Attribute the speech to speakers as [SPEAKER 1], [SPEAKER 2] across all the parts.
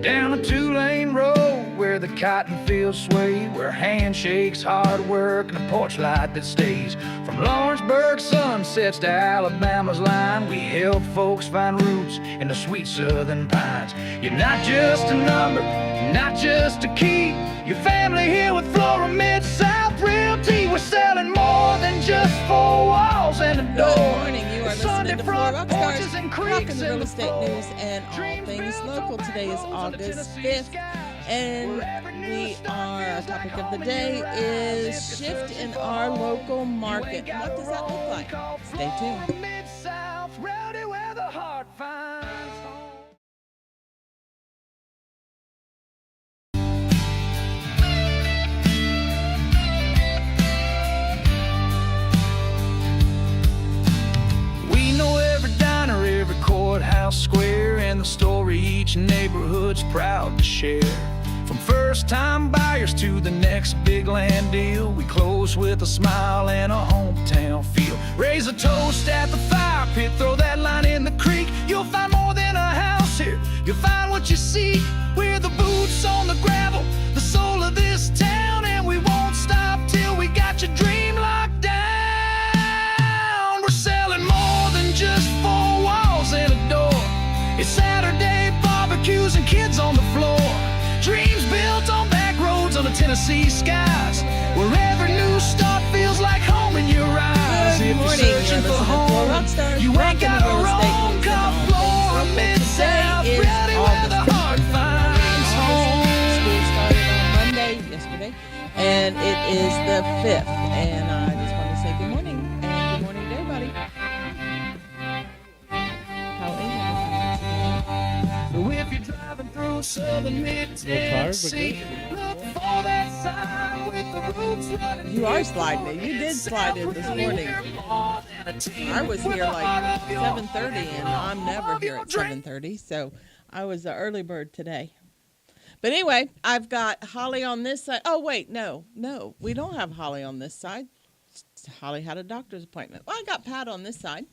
[SPEAKER 1] Down a two-lane road where the cotton fields sway, where handshakes, hard work, and a porch light that stays. From Lawrenceburg sunsets to Alabama's line, we help folks find roots in the sweet southern pines. You're not just a number, not just a key. Your family here with Flora Mid-South Realty. We're selling more than just four walls and a door.
[SPEAKER 2] Good morning. You are listening to Flora Rockstars, rocking the real estate news and all things local. Today is August 5th, and our topic of the day is shift in our local market. What does that look like? Stay tuned.
[SPEAKER 1] Courthouse Square and the story each neighborhood's proud to share. From first-time buyers to the next big land deal, we close with a smile and a hometown feel. Raise a toast at the fire pit, throw that line in the creek. You'll find more than a house here, you'll find what you seek. We're the boots on the gravel, the soul of this town, and we won't stop till we got your dream locked down. We're selling more than just four walls and a door. It's Saturday barbecues and kids on the floor. Dreams built on back roads on the Tennessee skies, where every new start feels like home in your eyes.
[SPEAKER 2] Good morning.
[SPEAKER 1] If you're searching for home,
[SPEAKER 2] Rockstars,
[SPEAKER 1] you ain't got a roam. Come Flora Mid-South, ready where the heart finds home.
[SPEAKER 2] School started on Monday, yesterday, and it is the 5th. And I just want to say good morning, and good morning to everybody. How is everybody today?
[SPEAKER 1] So if you're driving through southern mid-Tennessee, look for that sign with the roots running.
[SPEAKER 2] You are sliding it. You did slide in this morning. I was here like 7:30, and I'm never here at 7:30, so I was the early bird today. But anyway, I've got Holly on this side. Oh, wait, no, we don't have Holly on this side. Holly had a doctor's appointment. Well, I got Pat on this side.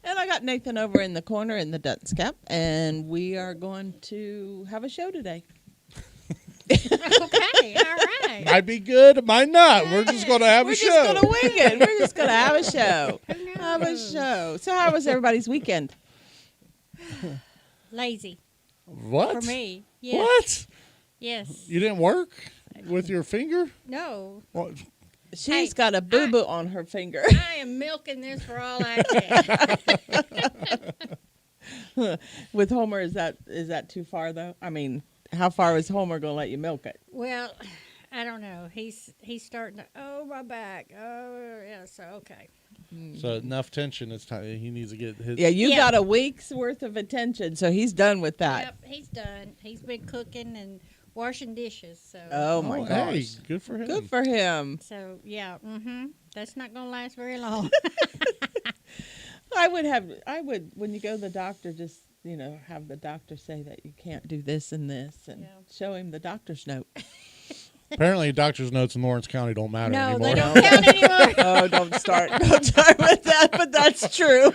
[SPEAKER 2] And I got Nathan over in the corner in the dunce cap, and we are going to have a show today.
[SPEAKER 3] Okay, all right.
[SPEAKER 4] Might be good, might not. We're just going to have a show.
[SPEAKER 2] We're just going to wing it. We're just going to have a show. Have a show. So how was everybody's weekend?
[SPEAKER 3] Lazy
[SPEAKER 4] What?
[SPEAKER 3] for me. Yes.
[SPEAKER 4] What?
[SPEAKER 3] Yes.
[SPEAKER 4] You didn't work with your finger?
[SPEAKER 3] No.
[SPEAKER 4] What?
[SPEAKER 2] She's got a boo-boo on her finger.
[SPEAKER 3] I am milking this for all I can.
[SPEAKER 2] With Homer, is that too far though? I mean, how far is Homer going to let you milk it?
[SPEAKER 3] Well, I don't know. He's starting to, oh, my back. Oh, yeah, so, okay.
[SPEAKER 4] So enough tension. It's time. He needs to get his.
[SPEAKER 2] Yeah, you
[SPEAKER 3] Yeah.
[SPEAKER 2] got a week's worth of attention, so he's done with that.
[SPEAKER 3] Yep, he's done. He's been cooking and washing dishes, so.
[SPEAKER 2] Oh, my gosh.
[SPEAKER 4] Hey, good for him.
[SPEAKER 2] Good for him.
[SPEAKER 3] So, yeah, that's not going to last very long.
[SPEAKER 2] I would, when you go to the doctor, just, have the doctor say that you can't do this and this and show him the doctor's note.
[SPEAKER 4] Apparently, doctor's notes in Lawrence County don't matter
[SPEAKER 3] No,
[SPEAKER 4] anymore.
[SPEAKER 3] they don't count anymore.
[SPEAKER 2] Oh, don't start with that, but that's true.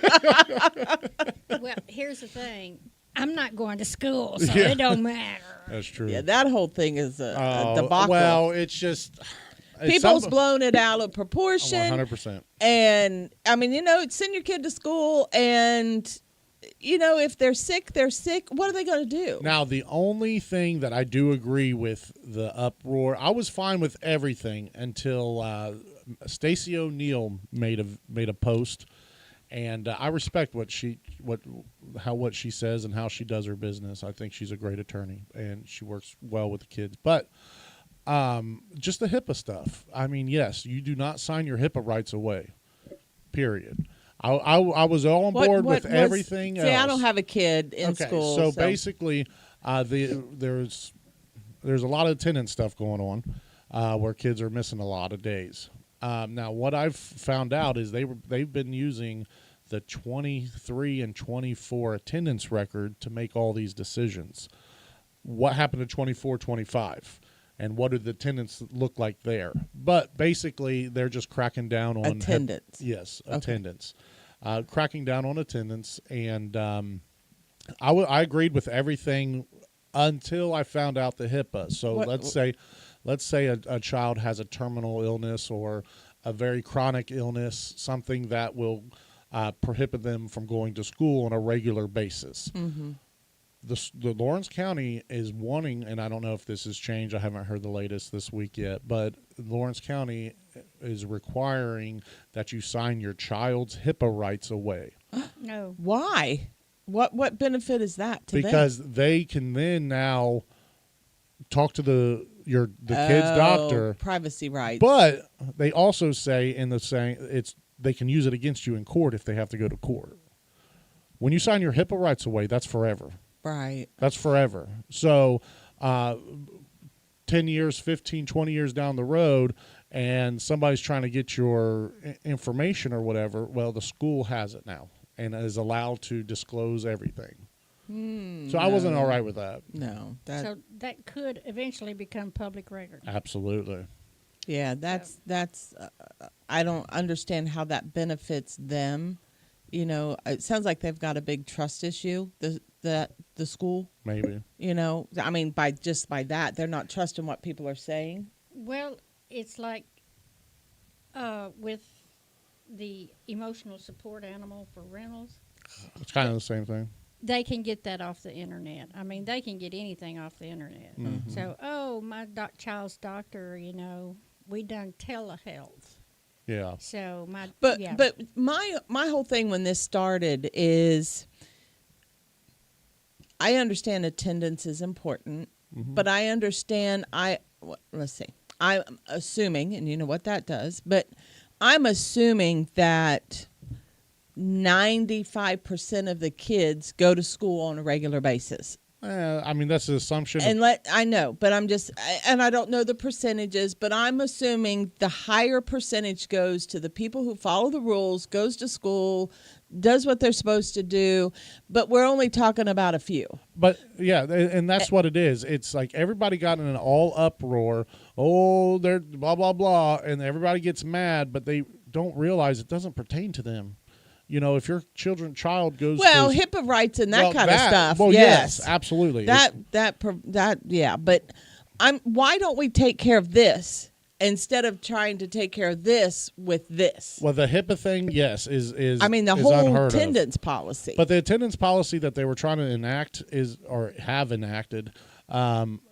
[SPEAKER 3] Well, here's the thing. I'm not going to school, so
[SPEAKER 4] Yeah.
[SPEAKER 3] it don't matter.
[SPEAKER 4] That's true.
[SPEAKER 2] Yeah, that whole thing is a debacle.
[SPEAKER 4] Well, it's just.
[SPEAKER 2] People's blown it out of proportion.
[SPEAKER 4] 100%.
[SPEAKER 2] And, I mean, send your kid to school and, if they're sick, they're sick. What are they going to do?
[SPEAKER 4] Now, the only thing that I do agree with the uproar, I was fine with everything until Stacey O'Neill made a post, and I respect what she says and how she does her business. I think she's a great attorney and she works well with the kids. But just the HIPAA stuff. I mean, yes, you do not sign your HIPAA rights away. Period. I was on board with everything else.
[SPEAKER 2] See, I don't have a kid in school.
[SPEAKER 4] So basically, there's a lot of attendance stuff going on where kids are missing a lot of days. Now, what I've found out is they've been using the 23 and 24 attendance record to make all these decisions. What happened to 24, 25? And what did the attendance look like there? But basically, they're just cracking down on
[SPEAKER 2] attendance.
[SPEAKER 4] Yes, okay. Attendance. Cracking down on attendance. And I agreed with everything until I found out the HIPAA. So
[SPEAKER 2] What-
[SPEAKER 4] let's say a child has a terminal illness or a very chronic illness, something that will prohibit them from going to school on a regular basis.
[SPEAKER 2] Mm-hmm.
[SPEAKER 4] The Lawrence County is wanting, and I don't know if this has changed. I haven't heard the latest this week yet, but Lawrence County is requiring that you sign your child's HIPAA rights away.
[SPEAKER 3] No.
[SPEAKER 2] Why? What benefit is that to them?
[SPEAKER 4] Because they can then now talk to the kid's doctor,
[SPEAKER 2] Privacy rights.
[SPEAKER 4] but they also say in the saying they can use it against you in court if they have to go to court. When you sign your HIPAA rights away, that's forever.
[SPEAKER 2] Right.
[SPEAKER 4] That's forever. So 10 years, 15, 20 years down the road, and somebody's trying to get your information or whatever, well, the school has it now and is allowed to disclose everything. So I wasn't all right with that.
[SPEAKER 2] No.
[SPEAKER 3] So that could eventually become public record.
[SPEAKER 4] Absolutely.
[SPEAKER 2] Yeah, that's I don't understand how that benefits them. You know, it sounds like they've got a big trust issue. The school,
[SPEAKER 4] Maybe.
[SPEAKER 2] you know, I mean, by that, they're not trusting what people are saying.
[SPEAKER 3] Well, it's like with the emotional support animal for rentals.
[SPEAKER 4] It's kind of the same thing.
[SPEAKER 3] They can get that off the internet. I mean, they can get anything off the internet.
[SPEAKER 4] Mm-hmm.
[SPEAKER 3] So, my child's doctor, you know, we done telehealth.
[SPEAKER 4] Yeah.
[SPEAKER 3] So
[SPEAKER 2] But
[SPEAKER 3] yeah.
[SPEAKER 2] but my whole thing when this started is I understand attendance is important, but I understand let's see. I'm assuming, and you know what that does, but I'm assuming that 95% of the kids go to school on a regular basis.
[SPEAKER 4] I mean, that's the assumption.
[SPEAKER 2] And I know, but I don't know the percentages, but I'm assuming the higher percentage goes to the people who follow the rules, goes to school, does what they're supposed to do, but we're only talking about a few.
[SPEAKER 4] But yeah, and that's what it is. It's like everybody got in an all uproar. Oh, they're blah, blah, blah. And everybody gets mad, but they don't realize it doesn't pertain to them. You know, if your child goes
[SPEAKER 2] HIPAA rights and that kind of stuff.
[SPEAKER 4] Well,
[SPEAKER 2] yes,
[SPEAKER 4] absolutely.
[SPEAKER 2] That yeah. But why don't we take care of this instead of trying to take care of this with this?
[SPEAKER 4] Well, the HIPAA thing, yes, is
[SPEAKER 2] I mean, the
[SPEAKER 4] is
[SPEAKER 2] whole
[SPEAKER 4] unheard of.
[SPEAKER 2] attendance policy.
[SPEAKER 4] But the attendance policy that they were trying to enact have enacted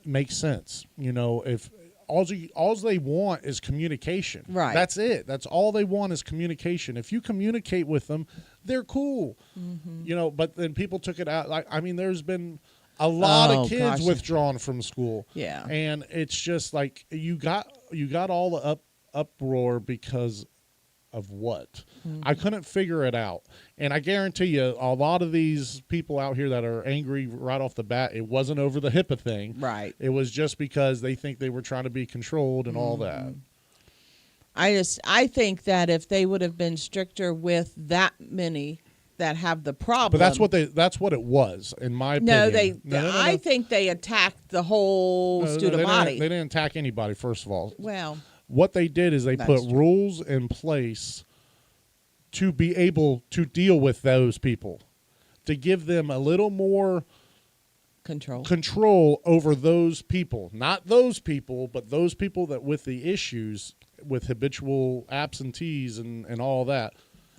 [SPEAKER 4] makes sense. You know, if all they want is communication.
[SPEAKER 2] Right.
[SPEAKER 4] That's it. That's all they want is communication. If you communicate with them, they're cool. Mm-hmm. You know, but then people took it out. I mean, there's been a lot of kids withdrawn from school.
[SPEAKER 2] Yeah.
[SPEAKER 4] And it's just like you got all the uproar because of what? Mm-hmm. I couldn't figure it out. And I guarantee you, a lot of these people out here that are angry right off the bat, it wasn't over the HIPAA thing.
[SPEAKER 2] Right.
[SPEAKER 4] It was just because they think they were trying to be controlled and all that.
[SPEAKER 2] I think that if they would have been stricter with that many that have the problem.
[SPEAKER 4] But that's what it was, in my opinion.
[SPEAKER 2] No, I think they attacked the whole student body.
[SPEAKER 4] They didn't attack anybody, first of all.
[SPEAKER 2] Well,
[SPEAKER 4] what they did is they put rules in place to be able to deal with those people, to give them a little more control over those people. Not those people, but those people that with the issues with habitual absentees and all that.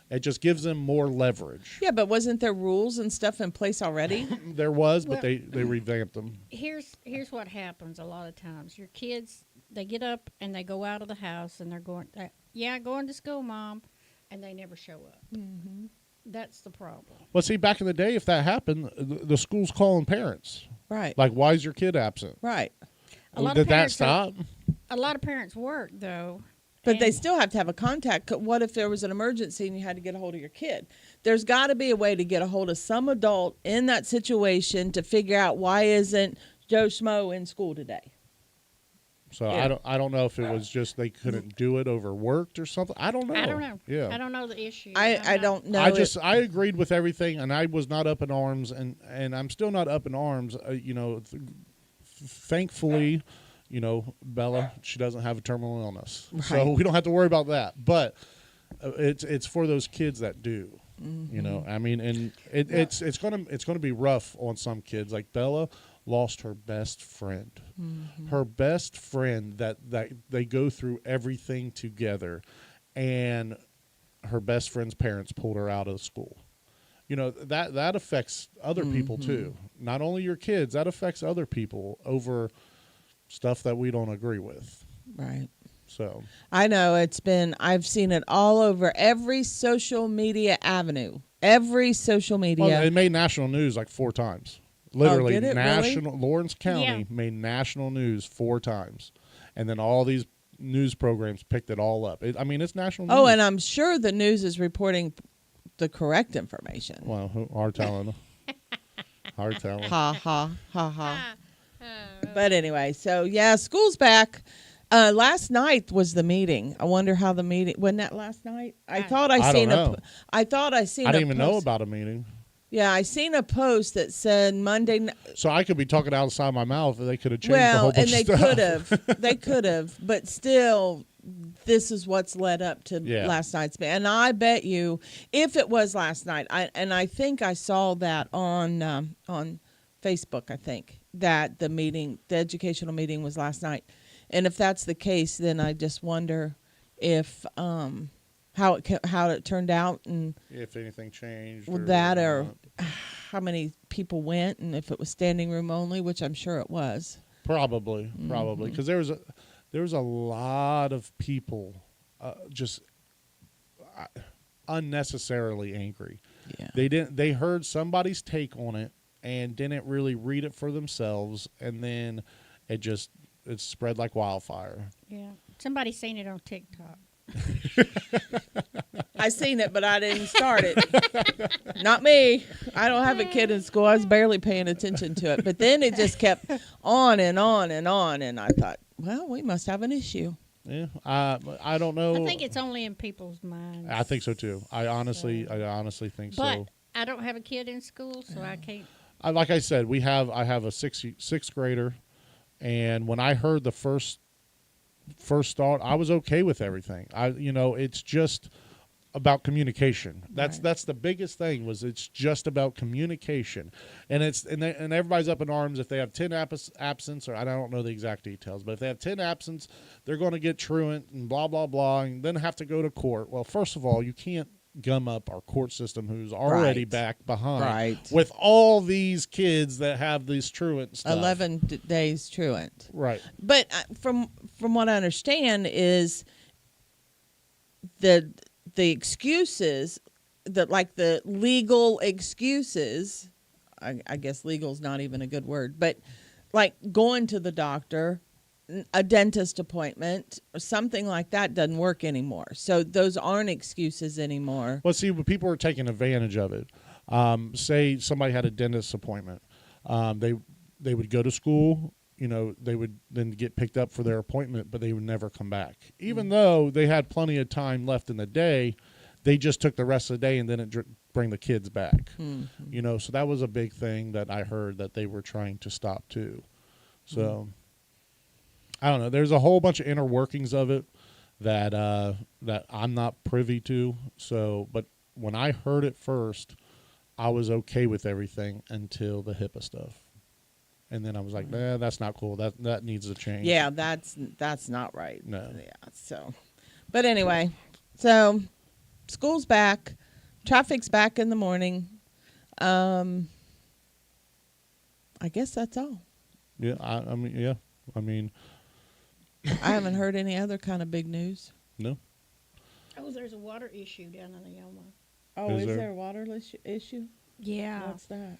[SPEAKER 4] It just gives them more leverage.
[SPEAKER 2] Yeah, but wasn't there rules and stuff in place already?
[SPEAKER 4] There was, but they revamped them.
[SPEAKER 3] Here's what happens a lot of times. Your kids, they get up and they go out of the house and they're going to school, Mom, and they never show up. Mm-hmm. That's the problem.
[SPEAKER 4] Well, see, back in the day, if that happened, the school's calling parents.
[SPEAKER 2] Right.
[SPEAKER 4] Like, why is your kid absent?
[SPEAKER 2] Right.
[SPEAKER 4] Did that stop?
[SPEAKER 3] A lot of parents work, though.
[SPEAKER 2] But they still have to have a contact. What if there was an emergency and you had to get a hold of your kid? There's got to be a way to get a hold of some adult in that situation to figure out why isn't Joe Schmo in school today.
[SPEAKER 4] So yeah. I don't know if it was just they couldn't do it, overworked or something. I don't know.
[SPEAKER 3] Yeah. I don't know the issue.
[SPEAKER 2] I don't know.
[SPEAKER 4] I agreed with everything, and I was not up in arms, and I'm still not up in arms. You know, thankfully. You know, Bella, she doesn't have a terminal illness, right. So we don't have to worry about that. But it's for those kids that do. Mm-hmm. You know, I mean, and it's gonna be rough on some kids. Like Bella, lost her best friend. Her best friend that they go through everything together, and her best friend's parents pulled her out of school. You know, that affects other people too. Not only your kids, that affects other people over stuff that we don't agree with.
[SPEAKER 2] Right.
[SPEAKER 4] So
[SPEAKER 2] I know I've seen it all over every social media avenue. Every social media.
[SPEAKER 4] well, it made national news like 4 times. Literally,
[SPEAKER 2] did it
[SPEAKER 4] national. Lawrence County
[SPEAKER 3] Yeah.
[SPEAKER 4] made national news 4 times, and then all these news programs picked it all up. I mean, it's national news.
[SPEAKER 2] Oh, and I'm sure the news is reporting the correct information.
[SPEAKER 4] well, hard telling. Hard telling.
[SPEAKER 2] Ha ha ha ha. But anyway, so yeah, school's back. Last night was the meeting. I wonder how the meeting wasn't that last night? I thought I
[SPEAKER 4] don't
[SPEAKER 2] seen
[SPEAKER 4] know.
[SPEAKER 2] I thought I seen.
[SPEAKER 4] I didn't
[SPEAKER 2] a
[SPEAKER 4] even know
[SPEAKER 2] post.
[SPEAKER 4] about a meeting,
[SPEAKER 2] Yeah, I seen a post that said Monday.
[SPEAKER 4] so I could be talking outside my mouth, and they could have changed a
[SPEAKER 2] Well,
[SPEAKER 4] whole bunch
[SPEAKER 2] and they
[SPEAKER 4] of stuff.
[SPEAKER 2] could have, they could have, but still, this is what's led up to
[SPEAKER 4] Yeah.
[SPEAKER 2] last night's meeting. And I bet you, if it was last night, I think I saw that on Facebook. I think that the educational meeting was last night, and if that's the case, then I just wonder if how it turned out and
[SPEAKER 4] If anything changed,
[SPEAKER 2] with that or
[SPEAKER 4] not.
[SPEAKER 2] how many people went and if it was standing room only, which I'm sure it was.
[SPEAKER 4] Probably, because there was a lot of people just unnecessarily angry.
[SPEAKER 2] Yeah.
[SPEAKER 4] They heard somebody's take on it and didn't really read it for themselves, and then it spread like wildfire.
[SPEAKER 3] Yeah. Somebody seen it on TikTok.
[SPEAKER 2] I seen it, but I didn't start it. Not me. I don't have a kid in school. I was barely paying attention to it. But then it just kept on and on and on, and I thought, well, we must have an issue.
[SPEAKER 4] Yeah, I don't know.
[SPEAKER 3] I think it's only in people's minds.
[SPEAKER 4] I think so too. I honestly think
[SPEAKER 3] But
[SPEAKER 4] so.
[SPEAKER 3] I don't have a kid in school, so I can't.
[SPEAKER 4] Like I said, I have a sixth grader, and when I heard the first thought, I was okay with everything. It's just about communication. That's the biggest thing. It's just about communication, and and everybody's up in arms if they have 10 absence, or I don't know the exact details, but if they have 10 absence, they're going to get truant and blah blah blah, and then have to go to court. Well, first of all, you can't gum up our court system, who's already
[SPEAKER 2] Right.
[SPEAKER 4] back behind,
[SPEAKER 2] Right.
[SPEAKER 4] with all these kids that have these truant stuff.
[SPEAKER 2] 11 days truant.
[SPEAKER 4] Right.
[SPEAKER 2] But from what I understand is the excuses that like the legal excuses. I guess legal's not even a good word, but like going to the doctor, a dentist appointment, or something like that doesn't work anymore. So those aren't excuses anymore.
[SPEAKER 4] Well, see, but people are taking advantage of it. Say somebody had a dentist appointment. They would go to school. They would then get picked up for their appointment, but they would never come back. Even though they had plenty of time left in the day, they just took the rest of the day and didn't bring the kids back. So that was a big thing that I heard that they were trying to stop too. So I don't know. There's a whole bunch of inner workings of it that I'm not privy to. So, but when I heard it first, I was okay with everything until the HIPAA stuff. And then I was like, nah, that's not cool. That needs to change.
[SPEAKER 2] Yeah, that's not right.
[SPEAKER 4] No.
[SPEAKER 2] Yeah. So, but anyway, so school's back, traffic's back in the morning. I guess that's all.
[SPEAKER 4] Yeah. I mean,
[SPEAKER 2] I haven't heard any other kind of big news.
[SPEAKER 4] no.
[SPEAKER 3] Oh, there's a water issue down in Yoma.
[SPEAKER 2] Oh,
[SPEAKER 4] Is
[SPEAKER 2] is
[SPEAKER 4] there?
[SPEAKER 2] there a water issue?
[SPEAKER 3] Yeah.
[SPEAKER 2] What's that?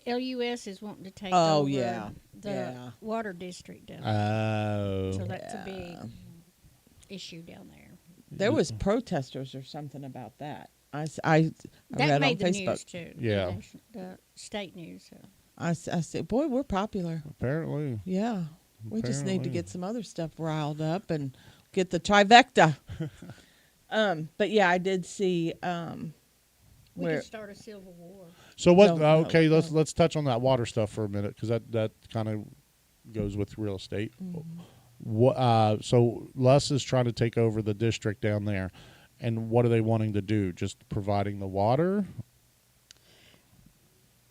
[SPEAKER 3] LUS is wanting to take
[SPEAKER 2] Oh,
[SPEAKER 3] over
[SPEAKER 2] yeah.
[SPEAKER 3] the
[SPEAKER 2] Yeah.
[SPEAKER 3] water district down
[SPEAKER 4] Uh,
[SPEAKER 3] there.
[SPEAKER 4] Oh.
[SPEAKER 3] So that's a big
[SPEAKER 2] Yeah.
[SPEAKER 3] issue down there.
[SPEAKER 2] There was protesters or something about that. I
[SPEAKER 3] That
[SPEAKER 2] read on
[SPEAKER 3] made the
[SPEAKER 2] Facebook.
[SPEAKER 3] news too.
[SPEAKER 4] Yeah.
[SPEAKER 3] The state news. So.
[SPEAKER 2] I said, boy, we're popular.
[SPEAKER 4] Apparently.
[SPEAKER 2] Yeah. We just need to
[SPEAKER 4] Apparently.
[SPEAKER 2] get some other stuff riled up and get the trifecta. But yeah, I did see
[SPEAKER 3] We
[SPEAKER 2] where
[SPEAKER 3] could start a civil war.
[SPEAKER 4] So what?
[SPEAKER 2] No,
[SPEAKER 4] Okay,
[SPEAKER 2] no.
[SPEAKER 4] let's touch on that water stuff for a minute, because that kind of goes with real estate. What? So Les is trying to take over the district down there, and what are they wanting to do? Just providing the water?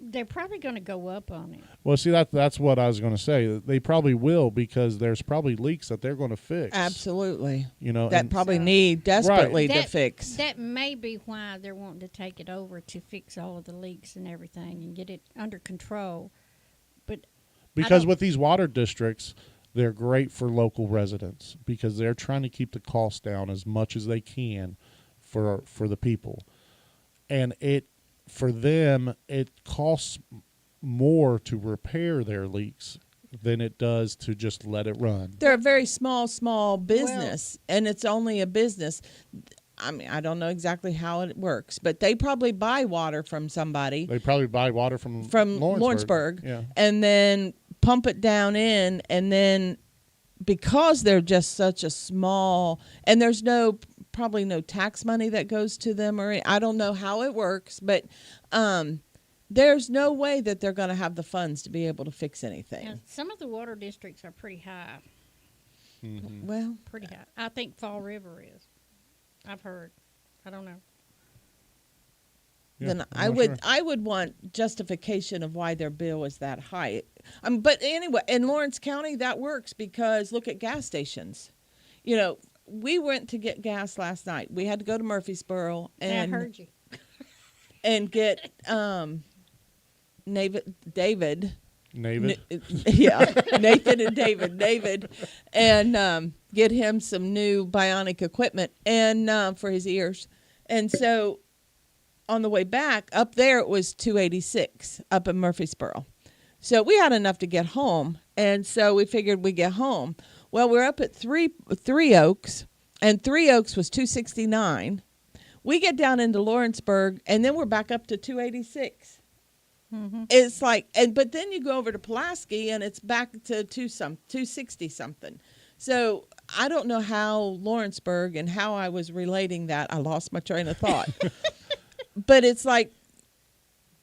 [SPEAKER 3] They're probably going to go up on it.
[SPEAKER 4] Well, see, that's what I was going to say. They probably will, because there's probably leaks that they're going to fix.
[SPEAKER 2] Absolutely.
[SPEAKER 4] You know,
[SPEAKER 2] That
[SPEAKER 4] and
[SPEAKER 2] probably
[SPEAKER 3] So-
[SPEAKER 2] need desperately to
[SPEAKER 3] That-
[SPEAKER 2] fix.
[SPEAKER 3] That may be why they're wanting to take it over, to fix all of the leaks and everything and get it under control. But
[SPEAKER 4] because
[SPEAKER 3] don't-
[SPEAKER 4] with these water districts, they're great for local residents because they're trying to keep the cost down as much as they can for the people. And for them, it costs more to repair their leaks than it does to just let it run.
[SPEAKER 2] They're a very small business, and it's only a business. I mean, I don't know exactly how it works, but they probably buy water from somebody
[SPEAKER 4] They probably buy water from
[SPEAKER 2] Lawrenceburg,
[SPEAKER 4] Yeah.
[SPEAKER 2] and then pump it down in, and then because they're just such a small, and there's probably no tax money that goes to them, or I don't know how it works, but there's no way that they're going to have the funds to be able to fix anything.
[SPEAKER 3] now, some of the water districts are pretty high.
[SPEAKER 2] Well,
[SPEAKER 3] Pretty high. I think Fall River is. I've heard. I don't know.
[SPEAKER 4] Yeah,
[SPEAKER 2] then
[SPEAKER 4] I'm not sure.
[SPEAKER 2] I would want justification of why their bill is that high. But anyway, in Lawrence County, that works because look at gas stations. You know, we went to get gas last night. We had to go to Murfreesboro
[SPEAKER 3] And I heard you.
[SPEAKER 2] and get David.
[SPEAKER 4] David.
[SPEAKER 2] Yeah, Nathan and David, and get him some new bionic equipment and for his ears. And so on the way back up there, it was 286 up in Murfreesboro. So we had enough to get home, and so we figured we'd get home. Well, we're up at Three Oaks, and Three Oaks was 269. We get down into Lawrenceburg, and then we're back up to 286. It's like, but then you go over to Pulaski, and it's back to 260 something. So I don't know how Lawrenceburg and how I was relating that. I lost my train of thought. But it's like,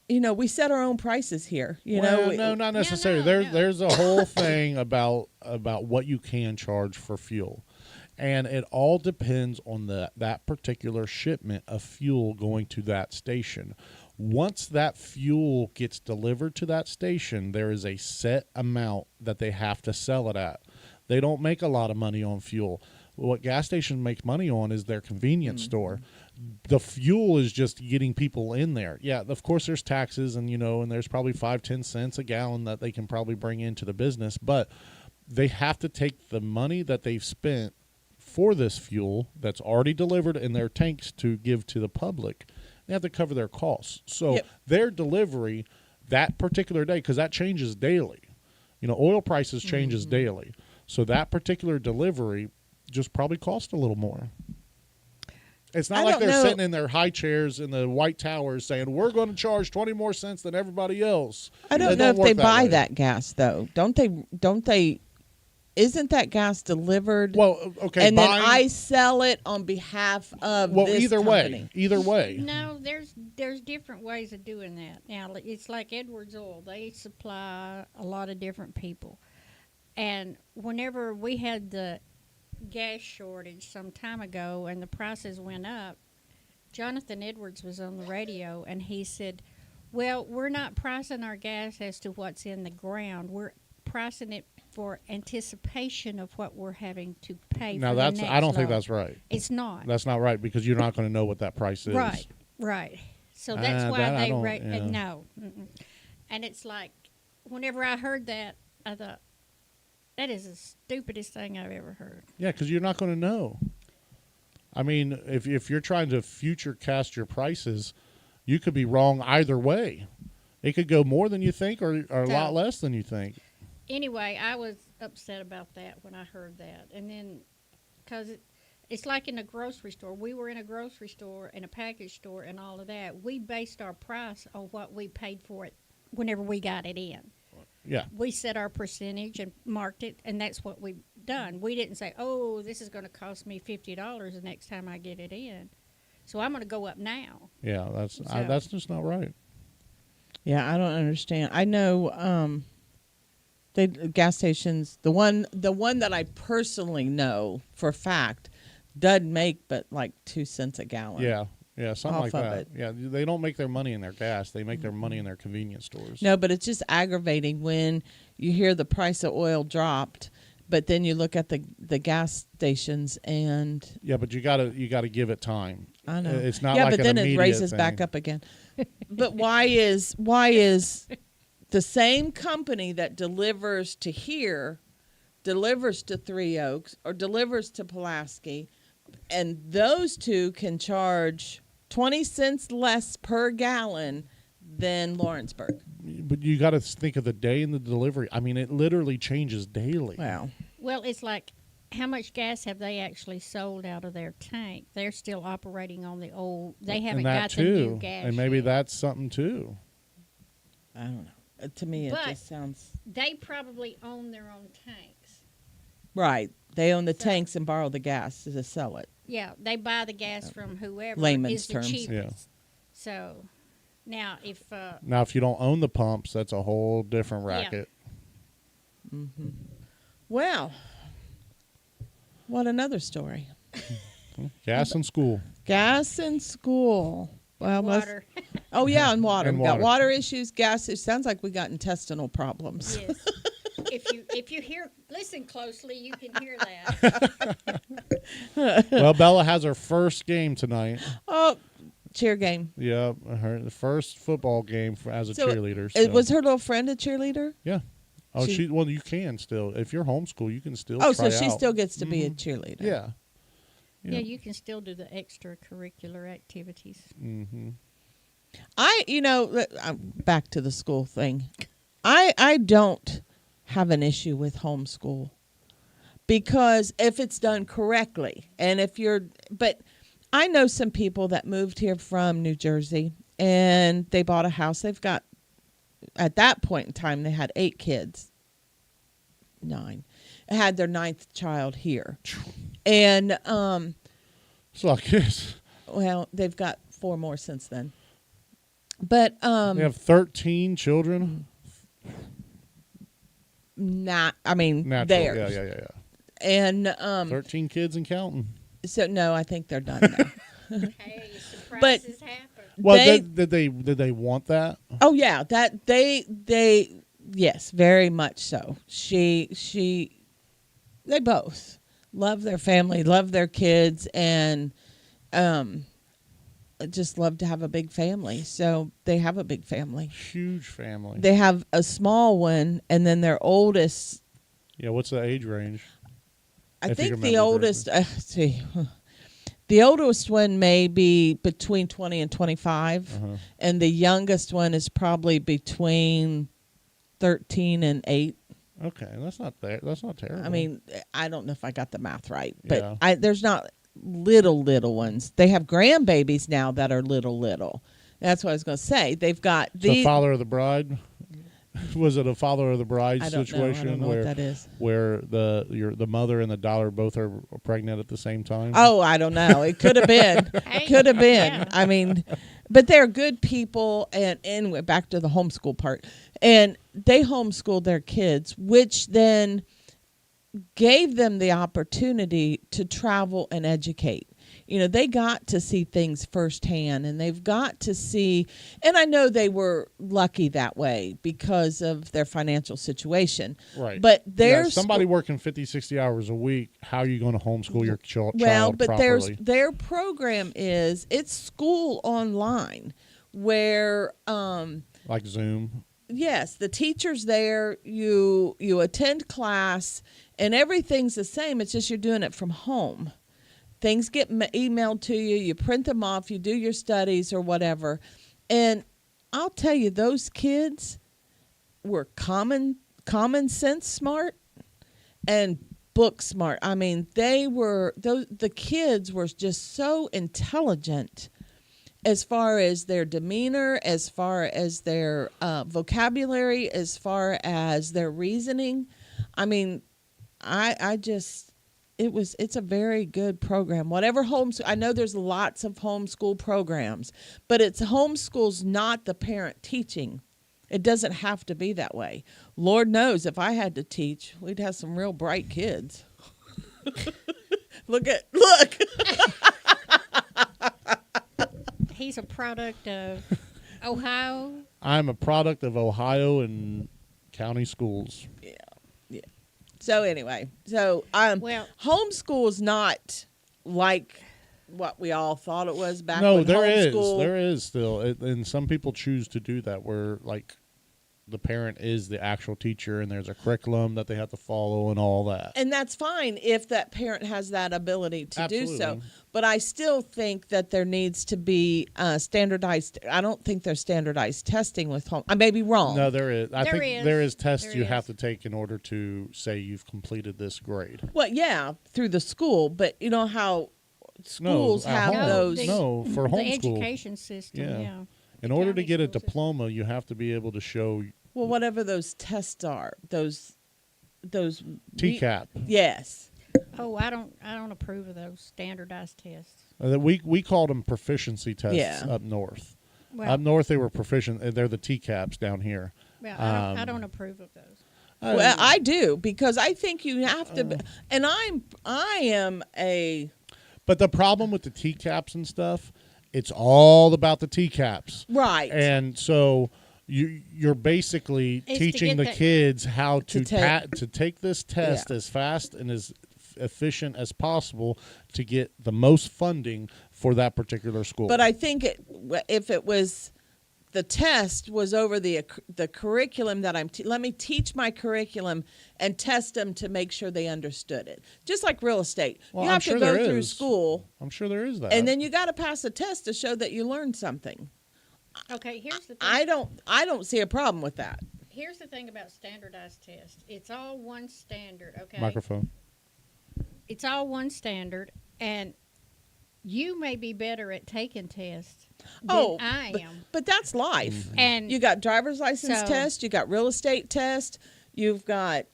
[SPEAKER 2] you know, we set our own prices here. You know,
[SPEAKER 4] no, not necessarily.
[SPEAKER 3] no.
[SPEAKER 4] There's a whole thing about what you can charge for fuel, and it all depends on that particular shipment of fuel going to that station. Once that fuel gets delivered to that station, there is a set amount that they have to sell it at. They don't make a lot of money on fuel. What gas stations make money on is their convenience store. The fuel is just getting people in there. Yeah, of course there's taxes and there's probably 5-10 cents a gallon that they can probably bring into the business, but they have to take the money that they've spent for this fuel that's already delivered in their tanks to give to the public. They have to cover their costs. So their delivery that particular day, because that changes daily. Oil prices changes daily. So that particular delivery just probably cost a little more. It's not like they're sitting in their high chairs in the White Towers saying, we're going to charge 20 more cents than everybody else.
[SPEAKER 2] I don't know if they buy that gas, though. Don't they? Isn't that gas delivered?
[SPEAKER 4] Well, okay.
[SPEAKER 2] And then I sell it on behalf of this
[SPEAKER 4] either
[SPEAKER 2] company.
[SPEAKER 4] Either way.
[SPEAKER 3] No, there's different ways of doing that. Now, it's like Edwards Oil. They supply a lot of different people. And whenever we had the gas shortage some time ago and the prices went up, Jonathan Edwards was on the radio and he said, well, we're not pricing our gas as to what's in the ground. We're pricing it for anticipation of what we're having to pay
[SPEAKER 4] Now
[SPEAKER 3] for
[SPEAKER 4] that's
[SPEAKER 3] the next
[SPEAKER 4] I don't think
[SPEAKER 3] load.
[SPEAKER 4] that's right.
[SPEAKER 3] It's not.
[SPEAKER 4] That's not right because you're not going to know what that price is.
[SPEAKER 3] Right. So that's why
[SPEAKER 4] that I
[SPEAKER 3] they
[SPEAKER 4] don't-
[SPEAKER 3] rate.
[SPEAKER 4] yeah.
[SPEAKER 3] No. Mm-mm. And it's like, whenever I heard that, I thought, that is the stupidest thing I've ever heard.
[SPEAKER 4] Yeah, because you're not going to know. I mean, if you're trying to future cast your prices, you could be wrong either way. It could go more than you think or a lot less than you think.
[SPEAKER 3] Anyway, I was upset about that when I heard that. And then, because it's like in a grocery store. We were in a grocery store and a package store and all of that. We based our price on what we paid for it whenever we got it in.
[SPEAKER 4] Yeah.
[SPEAKER 3] We set our percentage and marked it, and that's what we've done. We didn't say, oh, this is going to cost me $50 the next time I get it in. So I'm going to go up now.
[SPEAKER 4] Yeah, that's just not right.
[SPEAKER 2] Yeah, I don't understand. I know the gas stations. The one that I personally know for a fact doesn't make but like 2 cents a gallon.
[SPEAKER 4] Yeah. Yeah, something like
[SPEAKER 2] off of
[SPEAKER 4] that.
[SPEAKER 2] it.
[SPEAKER 4] Yeah, they don't make their money in their gas. They make their money in their convenience stores.
[SPEAKER 2] No, but it's just aggravating when you hear the price of oil dropped, but then you look at the gas stations and
[SPEAKER 4] Yeah, but you gotta give it time.
[SPEAKER 2] I know.
[SPEAKER 4] It's not
[SPEAKER 2] yeah,
[SPEAKER 4] like
[SPEAKER 2] but
[SPEAKER 4] an
[SPEAKER 2] then it
[SPEAKER 4] immediate
[SPEAKER 2] raises
[SPEAKER 4] thing.
[SPEAKER 2] back up again. But why is the same company that delivers to here, delivers to Three Oaks, or delivers to Pulaski, and those two can charge 20 cents less per gallon than Lawrenceburg?
[SPEAKER 4] But you got to think of the day and the delivery. I mean, it literally changes daily.
[SPEAKER 2] Wow.
[SPEAKER 3] Well, it's like, how much gas have they actually sold out of their tank? They're still operating on the old. They haven't
[SPEAKER 4] and that
[SPEAKER 3] got
[SPEAKER 4] too.
[SPEAKER 3] the new gas.
[SPEAKER 4] And maybe
[SPEAKER 3] yet.
[SPEAKER 4] that's something too.
[SPEAKER 2] I don't know. To me, it
[SPEAKER 3] But-
[SPEAKER 2] just sounds
[SPEAKER 3] They probably own their own tanks.
[SPEAKER 2] right. They own the
[SPEAKER 3] So-
[SPEAKER 2] tanks and borrow the gas to sell it.
[SPEAKER 3] Yeah, they buy the gas from whoever
[SPEAKER 2] Layman's
[SPEAKER 3] is the
[SPEAKER 2] terms.
[SPEAKER 3] cheapest.
[SPEAKER 4] Yeah.
[SPEAKER 3] So now, if
[SPEAKER 4] Now, if you don't own the pumps, that's a whole different
[SPEAKER 3] Yeah.
[SPEAKER 4] racket.
[SPEAKER 2] Well, what another story?
[SPEAKER 4] Gas in school.
[SPEAKER 2] Gas in school. Well,
[SPEAKER 3] water,
[SPEAKER 2] oh yeah, and water.
[SPEAKER 4] And
[SPEAKER 2] We got
[SPEAKER 4] water.
[SPEAKER 2] water issues, gas. It sounds like we got intestinal problems.
[SPEAKER 3] yes. if you listen closely, you can hear that.
[SPEAKER 4] Well, Bella has her first game tonight.
[SPEAKER 2] Oh, cheer game.
[SPEAKER 4] Yeah, the first football game as a
[SPEAKER 2] So,
[SPEAKER 4] cheerleader.
[SPEAKER 2] Was her little friend a cheerleader?
[SPEAKER 4] Yeah. Oh,
[SPEAKER 2] she-
[SPEAKER 4] well, you can still. If you're homeschool, you can still
[SPEAKER 2] Oh,
[SPEAKER 4] try
[SPEAKER 2] so she
[SPEAKER 4] out.
[SPEAKER 2] still gets to be a cheerleader.
[SPEAKER 4] Yeah.
[SPEAKER 3] Yeah, you can still do the extracurricular activities.
[SPEAKER 4] Mm-hmm.
[SPEAKER 2] I'm back to the school thing. I don't have an issue with homeschool because if it's done correctly and but I know some people that moved here from New Jersey and they bought a house. They've got, at that point in time, they had 8 kids. 9. Had their 9th child here. And,
[SPEAKER 4] It's like this.
[SPEAKER 2] well, they've got 4 more since then. But,
[SPEAKER 4] They have 13 children.
[SPEAKER 2] not, I mean,
[SPEAKER 4] Natural.
[SPEAKER 2] theirs.
[SPEAKER 4] Yeah.
[SPEAKER 2] And
[SPEAKER 4] 13 kids and counting.
[SPEAKER 2] so no, I think they're done now.
[SPEAKER 3] Hey, surprises happen.
[SPEAKER 4] Well,
[SPEAKER 2] They-
[SPEAKER 4] did they want that?
[SPEAKER 2] Oh yeah, that they yes, very much so. They both love their family, love their kids, and just love to have a big family. So they have a big family.
[SPEAKER 4] Huge family.
[SPEAKER 2] They have a small one, and then their oldest.
[SPEAKER 4] Yeah, what's the age range?
[SPEAKER 2] I
[SPEAKER 4] If you
[SPEAKER 2] think the
[SPEAKER 4] remember
[SPEAKER 2] oldest. The oldest one may be between 20 and 25,
[SPEAKER 4] Uh-huh.
[SPEAKER 2] and the youngest one is probably between 13 and 8.
[SPEAKER 4] Okay, that's not terrible.
[SPEAKER 2] I mean, I don't know if I got the math right, but
[SPEAKER 4] Yeah.
[SPEAKER 2] there's not little ones. They have grandbabies now that are little. That's what I was going to say. They've got
[SPEAKER 4] the father of the bride. Was it a father of the bride
[SPEAKER 2] I don't
[SPEAKER 4] situation
[SPEAKER 2] know. I don't know
[SPEAKER 4] where
[SPEAKER 2] what that is.
[SPEAKER 4] where the mother and the daughter both are pregnant at the same time?
[SPEAKER 2] Oh, I don't know. It could have been.
[SPEAKER 3] Hey,
[SPEAKER 2] Could have been.
[SPEAKER 3] yeah.
[SPEAKER 2] I mean, but they're good people, and we're back to the homeschool part. And they homeschooled their kids, which then gave them the opportunity to travel and educate. You know, they got to see things firsthand, and they've got to see, and I know they were lucky that way because of their financial situation.
[SPEAKER 4] Right.
[SPEAKER 2] But
[SPEAKER 4] Yeah,
[SPEAKER 2] there's
[SPEAKER 4] somebody working 50, 60 hours a week, how are you going to homeschool your child
[SPEAKER 2] well, but
[SPEAKER 4] properly?
[SPEAKER 2] their program is it's school online where
[SPEAKER 4] Like Zoom?
[SPEAKER 2] yes, the teacher's there, you attend class, and everything's the same. It's just you're doing it from home. Things get emailed to you, you print them off, you do your studies or whatever. And I'll tell you, those kids were common sense smart and book smart. I mean, the kids were just so intelligent as far as their demeanor, as far as their vocabulary, as far as their reasoning. I mean, it's a very good program. Whatever I know there's lots of homeschool programs, but homeschool's not the parent teaching. It doesn't have to be that way. Lord knows if I had to teach, we'd have some real bright kids. Look.
[SPEAKER 3] He's a product of Ohio.
[SPEAKER 4] I'm a product of Ohio and county schools.
[SPEAKER 2] So anyway,
[SPEAKER 3] Well-
[SPEAKER 2] homeschool is not like what we all thought it was back
[SPEAKER 4] No,
[SPEAKER 2] when
[SPEAKER 4] there is.
[SPEAKER 2] homeschool.
[SPEAKER 4] There is still. And some people choose to do that where, like, the parent is the actual teacher and there's a curriculum that they have to follow and all that.
[SPEAKER 2] And that's fine if that parent has that ability to do so.
[SPEAKER 4] Absolutely.
[SPEAKER 2] But I still think that there needs to be standardized. I don't think there's standardized testing with home. I may be wrong.
[SPEAKER 4] No, there is. I
[SPEAKER 3] There
[SPEAKER 4] think
[SPEAKER 3] is.
[SPEAKER 4] there is tests
[SPEAKER 3] There
[SPEAKER 4] you
[SPEAKER 3] is.
[SPEAKER 4] have to take in order to say you've completed this grade.
[SPEAKER 2] Well, yeah, through the school, but you know how schools
[SPEAKER 4] at
[SPEAKER 2] have
[SPEAKER 4] home.
[SPEAKER 2] those.
[SPEAKER 4] No, for
[SPEAKER 3] The
[SPEAKER 4] homeschool.
[SPEAKER 3] education system,
[SPEAKER 4] Yeah.
[SPEAKER 3] yeah.
[SPEAKER 4] In
[SPEAKER 3] The
[SPEAKER 4] order to
[SPEAKER 3] county
[SPEAKER 4] get a
[SPEAKER 3] school system.
[SPEAKER 4] diploma, you have to be able to show
[SPEAKER 2] Well, whatever those tests are, those
[SPEAKER 4] TCAP.
[SPEAKER 2] Yes.
[SPEAKER 3] Oh, I don't approve of those standardized tests.
[SPEAKER 4] We called them proficiency tests
[SPEAKER 2] Yeah.
[SPEAKER 4] up north.
[SPEAKER 3] Well,
[SPEAKER 4] Up north, they were proficient. They're the TCAPs down here.
[SPEAKER 3] well
[SPEAKER 4] Um,
[SPEAKER 3] I don't approve of those.
[SPEAKER 2] Well, I do because I think you have to, be, and I am a
[SPEAKER 4] But the problem with the TCAPs and stuff, it's all about the TCAPs.
[SPEAKER 2] right.
[SPEAKER 4] And so you're basically
[SPEAKER 3] It's to
[SPEAKER 4] teaching
[SPEAKER 3] get
[SPEAKER 4] the
[SPEAKER 3] that-
[SPEAKER 4] kids how to
[SPEAKER 2] take-
[SPEAKER 4] to take this test
[SPEAKER 2] Yeah.
[SPEAKER 4] as fast and as efficient as possible to get the most funding for that particular school.
[SPEAKER 2] But I think if it was the test was over the curriculum that let me teach my curriculum and test them to make sure they understood it. Just like real estate,
[SPEAKER 4] Well,
[SPEAKER 2] you
[SPEAKER 4] I'm
[SPEAKER 2] have
[SPEAKER 4] sure
[SPEAKER 2] to go
[SPEAKER 4] there
[SPEAKER 2] through
[SPEAKER 4] is.
[SPEAKER 2] school,
[SPEAKER 4] I'm sure there is that.
[SPEAKER 2] and then you got to pass a test to show that you learned something.
[SPEAKER 3] Okay, here's the thing.
[SPEAKER 2] I don't see a problem with that.
[SPEAKER 3] Here's the thing about standardized tests. It's all one standard, okay?
[SPEAKER 4] Microphone.
[SPEAKER 3] It's all one standard, and you may be better at taking tests than I am.
[SPEAKER 2] But that's life.
[SPEAKER 3] And
[SPEAKER 2] You got driver's license
[SPEAKER 3] So-
[SPEAKER 2] test, you got real estate test, you've got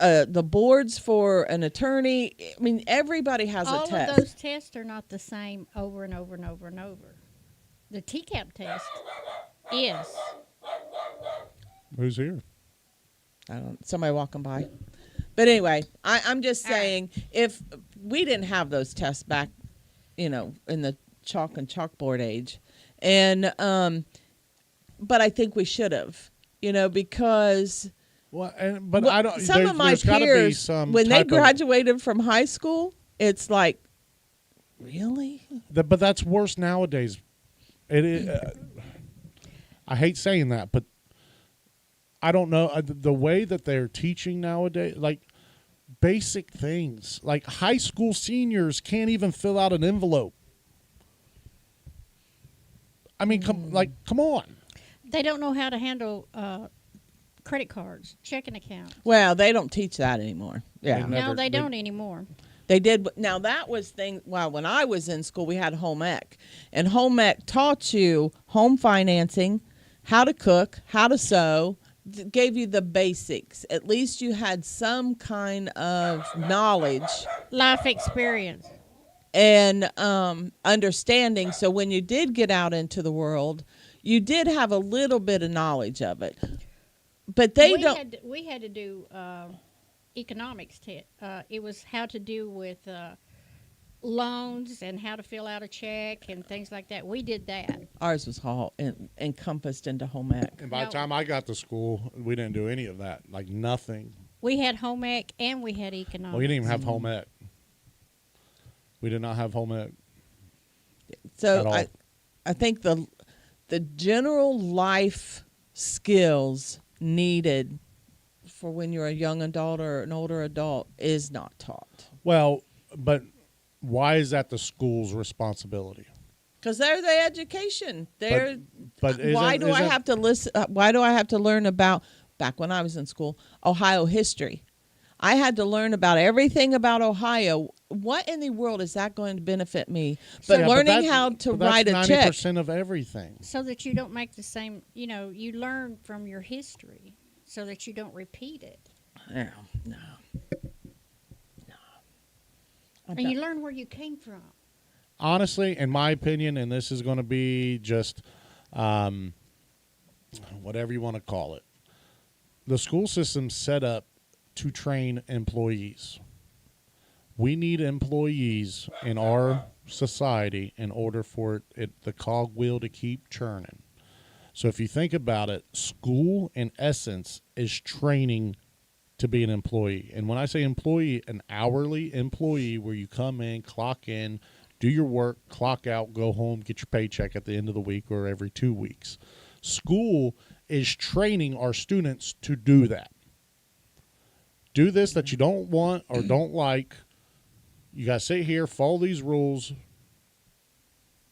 [SPEAKER 2] the boards for an attorney. I mean, everybody has
[SPEAKER 3] all
[SPEAKER 2] a test.
[SPEAKER 3] of those tests are not the same over and over and over and over. The TCAP test is.
[SPEAKER 4] Who's here?
[SPEAKER 2] I don't. Somebody walking by. But anyway, I'm just
[SPEAKER 3] All right.
[SPEAKER 2] saying, if we didn't have those tests back, in the chalk and chalkboard age, and but I think we should have, because
[SPEAKER 4] Well, but
[SPEAKER 2] well,
[SPEAKER 4] I don't.
[SPEAKER 2] some of my
[SPEAKER 4] there's gotta be
[SPEAKER 2] peers,
[SPEAKER 4] some
[SPEAKER 2] when they
[SPEAKER 4] type of-
[SPEAKER 2] graduated from high school, it's like, really?
[SPEAKER 4] But that's worse nowadays. It is. I hate saying that, but I don't know the way that they're teaching nowadays. Like basic things, like high school seniors can't even fill out an envelope. I mean, come on.
[SPEAKER 3] They don't know how to handle credit cards, checking accounts.
[SPEAKER 2] Well, they don't teach that anymore. Yeah.
[SPEAKER 4] They never-
[SPEAKER 3] No, they
[SPEAKER 4] they-
[SPEAKER 3] don't anymore.
[SPEAKER 2] They did. Now that was when I was in school, we had home ec, and home ec taught you home financing, how to cook, how to sew, gave you the basics. At least you had some kind of knowledge
[SPEAKER 3] Life experience.
[SPEAKER 2] and understanding. So when you did get out into the world, you did have a little bit of knowledge of it. But
[SPEAKER 3] we had to do economics test. It was how to do with loans and how to fill out a check and things like that. We did that.
[SPEAKER 2] Ours was all encompassed into home ec.
[SPEAKER 4] And by the
[SPEAKER 3] No.
[SPEAKER 4] time I got to school, we didn't do any of that. Like nothing.
[SPEAKER 3] We had home ec and we had economics.
[SPEAKER 4] Well, we didn't even have home ec. We did not have home ec. At
[SPEAKER 2] So
[SPEAKER 4] all.
[SPEAKER 2] I think the general life skills needed for when you're a young adult or an older adult is not taught.
[SPEAKER 4] Well, but why is that the school's responsibility?
[SPEAKER 2] Because they're the education. They're
[SPEAKER 4] But
[SPEAKER 2] why do I have to listen? Why do I have to learn about? Back when I was in school, Ohio history. I had to learn about everything about Ohio. What in the world is that going to benefit me? But learning how to write a check.
[SPEAKER 4] 90% of everything.
[SPEAKER 3] So that you don't make the same, you learn from your history so that you don't repeat it.
[SPEAKER 2] No.
[SPEAKER 3] And you learn where you came from.
[SPEAKER 4] Honestly, in my opinion, and this is going to be just whatever you want to call it, the school system's set up to train employees. We need employees in our society in order for the cogwheel to keep churning. So if you think about it, school in essence is training to be an employee. And when I say employee, an hourly employee where you come in, clock in, do your work, clock out, go home, get your paycheck at the end of the week or every 2 weeks. School is training our students to do that. Do this that you don't want or don't like. You got to sit here, follow these rules,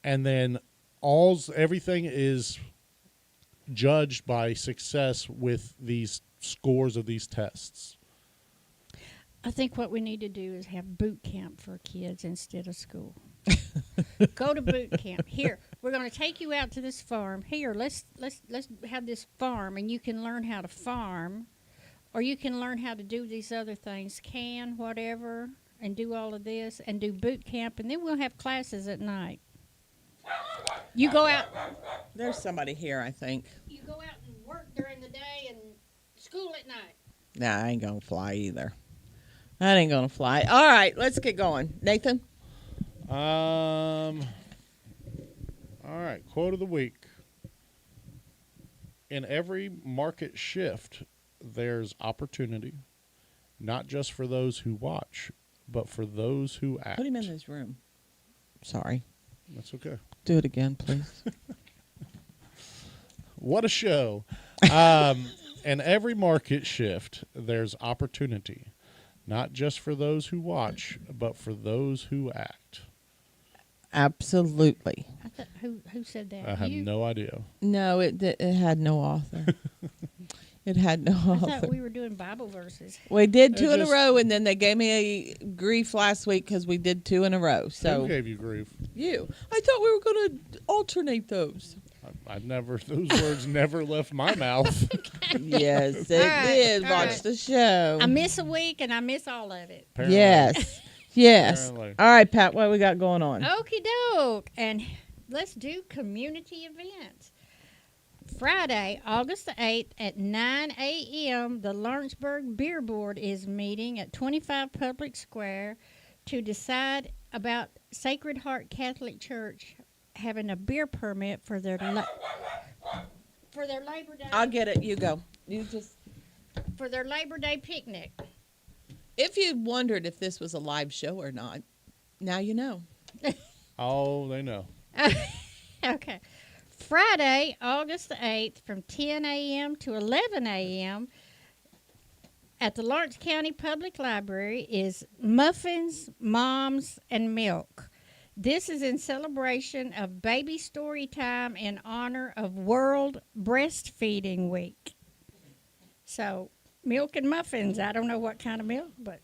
[SPEAKER 4] and then everything is judged by success with these scores of these tests.
[SPEAKER 3] I think what we need to do is have boot camp for kids instead of school. Go to boot camp. Here, we're going to take you out to this farm. Here, let's have this farm, and you can learn how to farm, or you can learn how to do these other things, whatever, and do all of this, and do boot camp, and then we'll have classes at night. You go out.
[SPEAKER 2] There's somebody here, I think.
[SPEAKER 3] You go out and work during the day and school at night.
[SPEAKER 2] Nah, I ain't going to fly either. That ain't going to fly. All right, let's get going. Nathan?
[SPEAKER 4] All right, quote of the week. In every market shift, there's opportunity, not just for those who watch, but for those who act.
[SPEAKER 2] Put him in his room. Sorry.
[SPEAKER 4] That's okay.
[SPEAKER 2] Do it again, please.
[SPEAKER 4] What a show. In every market shift, there's opportunity, not just for those who watch, but for those who act.
[SPEAKER 2] Absolutely.
[SPEAKER 3] I thought, who said that?
[SPEAKER 4] I have
[SPEAKER 3] You?
[SPEAKER 4] no idea.
[SPEAKER 2] No, it had no author. It had no
[SPEAKER 3] I
[SPEAKER 2] author.
[SPEAKER 3] thought we were doing Bible verses.
[SPEAKER 2] We did two in a
[SPEAKER 4] just-
[SPEAKER 2] row, and then they gave me a grief last week because we did 2 in a row.
[SPEAKER 4] Who
[SPEAKER 2] So
[SPEAKER 4] gave you grief?
[SPEAKER 2] you, I thought we were going to alternate those.
[SPEAKER 4] I never. Those words never left my mouth.
[SPEAKER 2] Yes, it
[SPEAKER 3] All right,
[SPEAKER 2] did.
[SPEAKER 3] all
[SPEAKER 2] Watch
[SPEAKER 3] right.
[SPEAKER 2] the show.
[SPEAKER 3] I miss a week and I miss all of it.
[SPEAKER 4] Apparently.
[SPEAKER 2] Yes, yes.
[SPEAKER 4] Apparently.
[SPEAKER 2] All right, Pat, what we got going on?
[SPEAKER 3] Okie doke. And let's do community events. Friday, August the 8th at 9 a.m., the Lawrenceburg Beer Board is meeting at 25 Public Square to decide about Sacred Heart Catholic Church having a beer permit for their Labor Day
[SPEAKER 2] I'll get it. You go. You just.
[SPEAKER 3] for their Labor Day picnic.
[SPEAKER 2] If you wondered if this was a live show or not, now you know.
[SPEAKER 4] Oh, they know.
[SPEAKER 3] Okay. Friday, August the 8th from 10 a.m. to 11 a.m. at the Lawrence County Public Library is Muffins, Moms, and Milk. This is in celebration of Baby Story Time in honor of World Breastfeeding Week. So, milk and muffins. I don't know what kind of milk, but.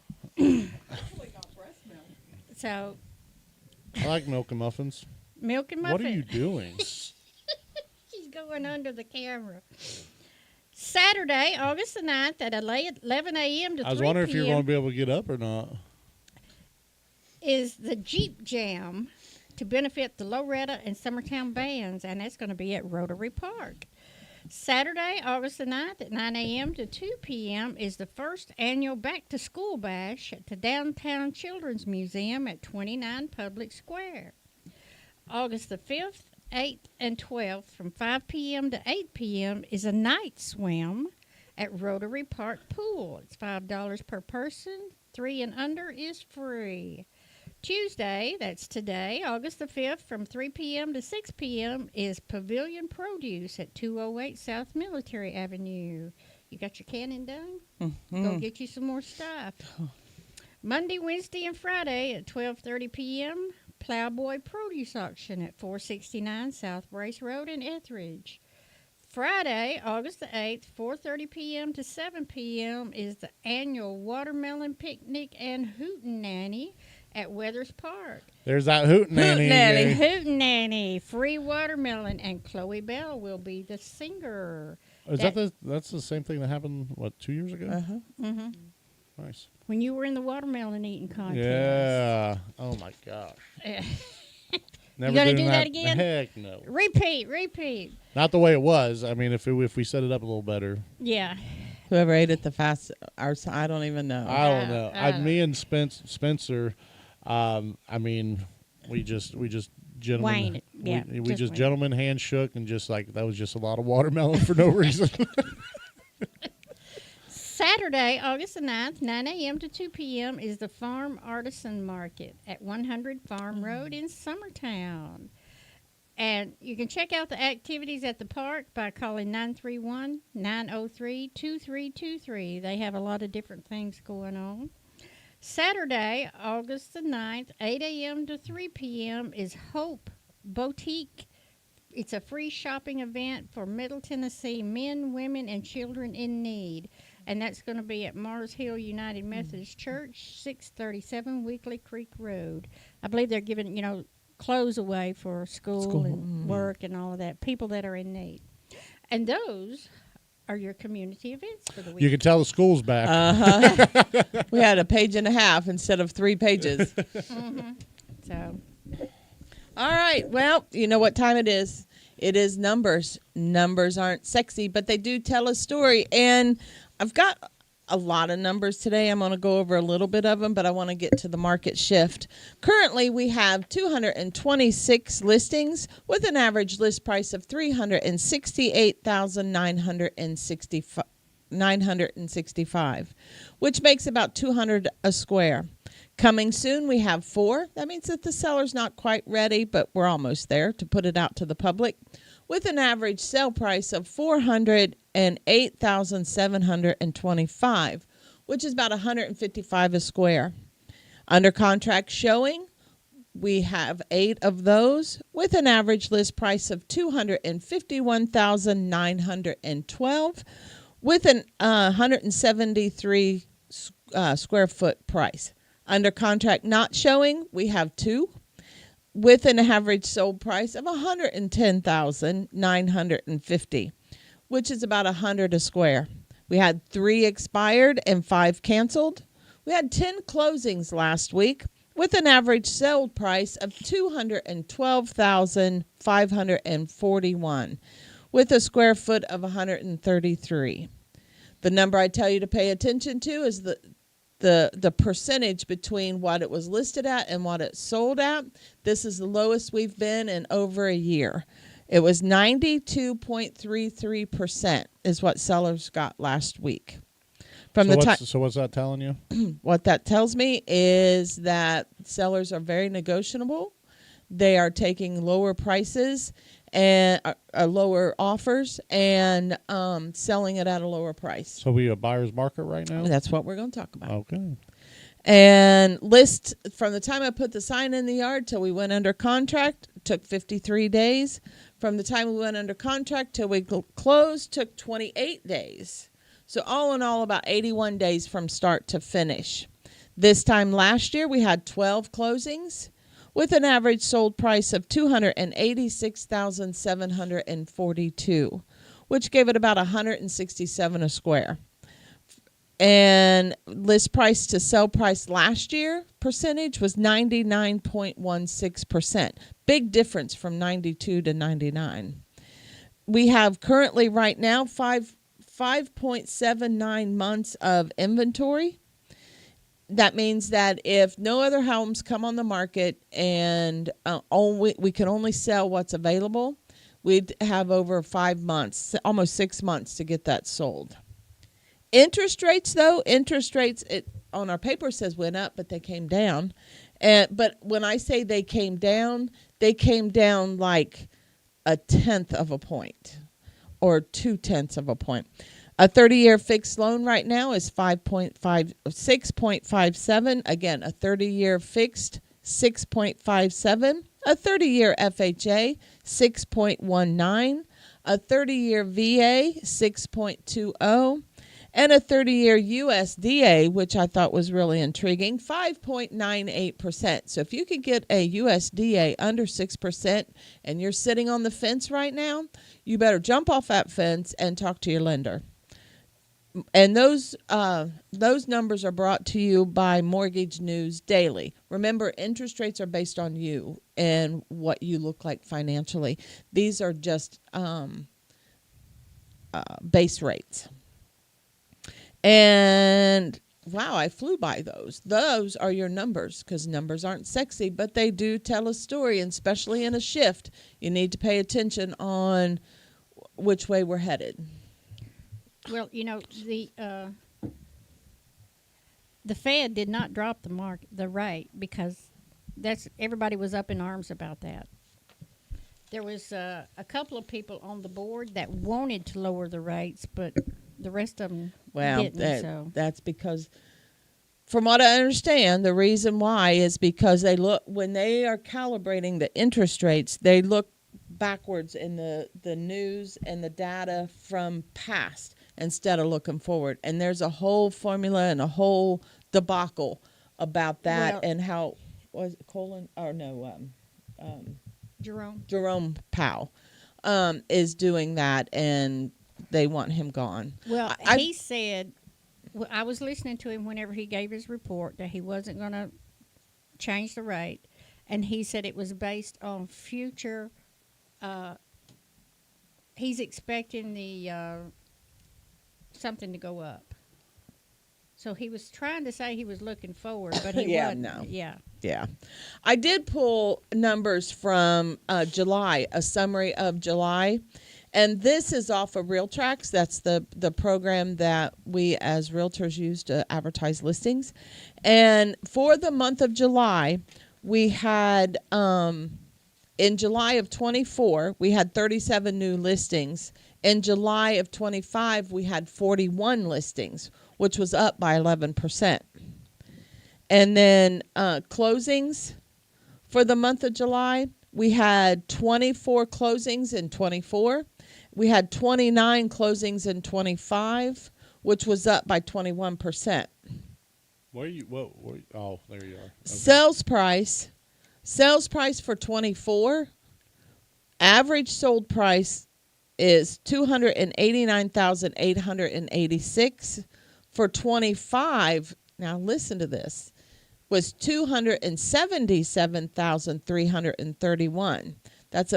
[SPEAKER 3] So,
[SPEAKER 4] I like milk and muffins.
[SPEAKER 3] milk and muffins.
[SPEAKER 4] What are you doing?
[SPEAKER 3] She's going under the camera. Saturday, August the 9th at 11 a.m. to 3
[SPEAKER 4] I was wondering if you were
[SPEAKER 3] p.m.
[SPEAKER 4] going to be able to get up or not.
[SPEAKER 3] is the Jeep Jam to benefit the Loretta and Summertown bands, and that's going to be at Rotary Park. Saturday, August the 9th at 9 a.m. to 2 p.m. is the first annual Back to School Bash at the Downtown Children's Museum at 29 Public Square. August the 5th, 8th, and 12th from 5 p.m. to 8 p.m. is a night swim at Rotary Park Pool. It's $5 per person. 3 and under is free. Tuesday, that's today, August the 5th, from 3 p.m. to 6 p.m. is Pavilion Produce at 208 South Military Avenue. You got your canning done? Go get you some more stuff. Monday, Wednesday, and Friday at 12:30 p.m., Plowboy Produce Auction at 469 South Brace Road in Etheridge. Friday, August the 8th, 4:30 p.m. to 7 p.m. is the annual Watermelon Picnic and Hootenanny at Weathers Park.
[SPEAKER 4] There's that hootenanny.
[SPEAKER 2] Hootenanny.
[SPEAKER 3] Hootenanny, free watermelon, and Chloe Bell will be the singer.
[SPEAKER 4] Is that's the same thing that happened, 2 years ago?
[SPEAKER 2] Uh-huh.
[SPEAKER 3] Mm-hmm.
[SPEAKER 4] Nice.
[SPEAKER 3] When you were in the watermelon eating contest.
[SPEAKER 4] Yeah. Oh, my gosh.
[SPEAKER 3] Yeah.
[SPEAKER 4] Never
[SPEAKER 3] gonna
[SPEAKER 4] doing
[SPEAKER 3] do that again?
[SPEAKER 4] Heck no.
[SPEAKER 3] Repeat.
[SPEAKER 4] Not the way it was. I mean, if we set it up a little better.
[SPEAKER 3] Yeah.
[SPEAKER 2] Whoever ate at the fast, I don't even know.
[SPEAKER 4] I don't know. Me
[SPEAKER 3] Uh,
[SPEAKER 4] and Spencer, I mean, we just gentlemen,
[SPEAKER 3] Wayne, yeah,
[SPEAKER 4] we
[SPEAKER 3] just
[SPEAKER 4] just
[SPEAKER 3] Wayne.
[SPEAKER 4] gentlemen hand shook and just like that was just a lot of watermelon for no reason.
[SPEAKER 3] Saturday, August the 9th, 9 a.m. to 2 p.m. is the Farm Artisan Market at 100 Farm Road in Summertown. And you can check out the activities at the park by calling 931-903-2323. They have a lot of different things going on. Saturday, August the 9th, 8 a.m. to 3 p.m. is Hope Boutique. It's a free shopping event for Middle Tennessee men, women, and children in need. And that's going to be at Mars Hill United Methodist Church, 637 Weekly Creek Road. I believe they're giving, clothes away for school and work and all of that, people that are in need. And those are your community events for the week.
[SPEAKER 4] You can tell the school's back.
[SPEAKER 2] We had a page and a half instead of 3 pages.
[SPEAKER 3] So,
[SPEAKER 2] All right. Well, you know what time it is. It is numbers. Numbers aren't sexy, but they do tell a story. And I've got a lot of numbers today. I'm going to go over a little bit of them, but I want to get to the market shift. Currently, we have 226 listings with an average list price of $368,965, which makes about $200 a square. Coming soon, we have 4. That means that the seller's not quite ready, but we're almost there to put it out to the public, with an average sale price of $408,725, which is about $155 a square. Under contract showing, we have 8 of those with an average list price of $251,912, with an 173 square foot price. Under contract not showing, we have 2 with an average sold price of $110,950, which is about $100 a square. We had 3 expired and 5 canceled. We had 10 closings last week with an average sold price of $212,541, with a square foot of 133. The number I tell you to pay attention to is the percentage between what it was listed at and what it sold at. This is the lowest we've been in over a year. It was 92.33% is what sellers got last week. From the time,
[SPEAKER 4] So what's that telling you?
[SPEAKER 2] what that tells me is that sellers are very negotiable. They are taking lower prices and lower offers and selling it at a lower price.
[SPEAKER 4] So we a buyer's market right now?
[SPEAKER 2] That's what we're going to talk about.
[SPEAKER 4] Okay.
[SPEAKER 2] And list from the time I put the sign in the yard till we went under contract took 53 days. From the time we went under contract till we closed took 28 days. So all in all, about 81 days from start to finish. This time last year, we had 12 closings with an average sold price of $286,742, which gave it about $167 a square. And list price to sell price last year percentage was 99.16%. Big difference from 92 to 99. We have currently right now 5.79 months of inventory. That means that if no other homes come on the market and we can only sell what's available, we'd have over 5 months, almost 6 months to get that sold. Interest rates, though, it on our paper says went up, but they came down. But when I say they came down like 1/10 of a point or 2/10 of a point. A 30-year fixed loan right now is 6.57. Again, a 30-year fixed 6.57. A 30-year FHA 6.19. A 30-year VA 6.20. And a 30-year USDA, which I thought was really intriguing, 5.98%. So if you could get a USDA under 6% and you're sitting on the fence right now, you better jump off that fence and talk to your lender. And those numbers are brought to you by Mortgage News Daily. Remember, interest rates are based on you and what you look like financially. These are just base rates. And wow, I flew by those. Those are your numbers, because numbers aren't sexy, but they do tell a story, and especially in a shift, you need to pay attention on which way we're headed.
[SPEAKER 3] Well, the Fed did not drop the rate, because everybody was up in arms about that. There was a couple of people on the board that wanted to lower the rates, but the rest of them didn't.
[SPEAKER 2] That's because, from what I understand, the reason why is because when they are calibrating the interest rates, they look backwards in the news and the data from past instead of looking forward. And there's a whole formula and a whole debacle about that, and how was it Colin or no Jerome Powell is doing that, and they want him gone.
[SPEAKER 3] Well, he said, I was listening to him whenever he gave his report, that he wasn't going to change the rate, and he said it was based on future. He's expecting the something to go up. So he was trying to say he was looking forward, but he wasn't.
[SPEAKER 2] No.
[SPEAKER 3] Yeah.
[SPEAKER 2] I did pull numbers from July, a summary of July. And this is off of RealTracks. That's the program that we as realtors use to advertise listings. And for the month of July, we had, in July of 24, we had 37 new listings. In July of 25, we had 41 listings, which was up by 11%. And then closings for the month of July, we had 24 closings in 24. We had 29 closings in 25, which was up by 21%.
[SPEAKER 4] Where you? Oh, there you are. Okay.
[SPEAKER 2] Sales price for 24. Average sold price is $289,886. For 25, now listen to this, was $277,331. That's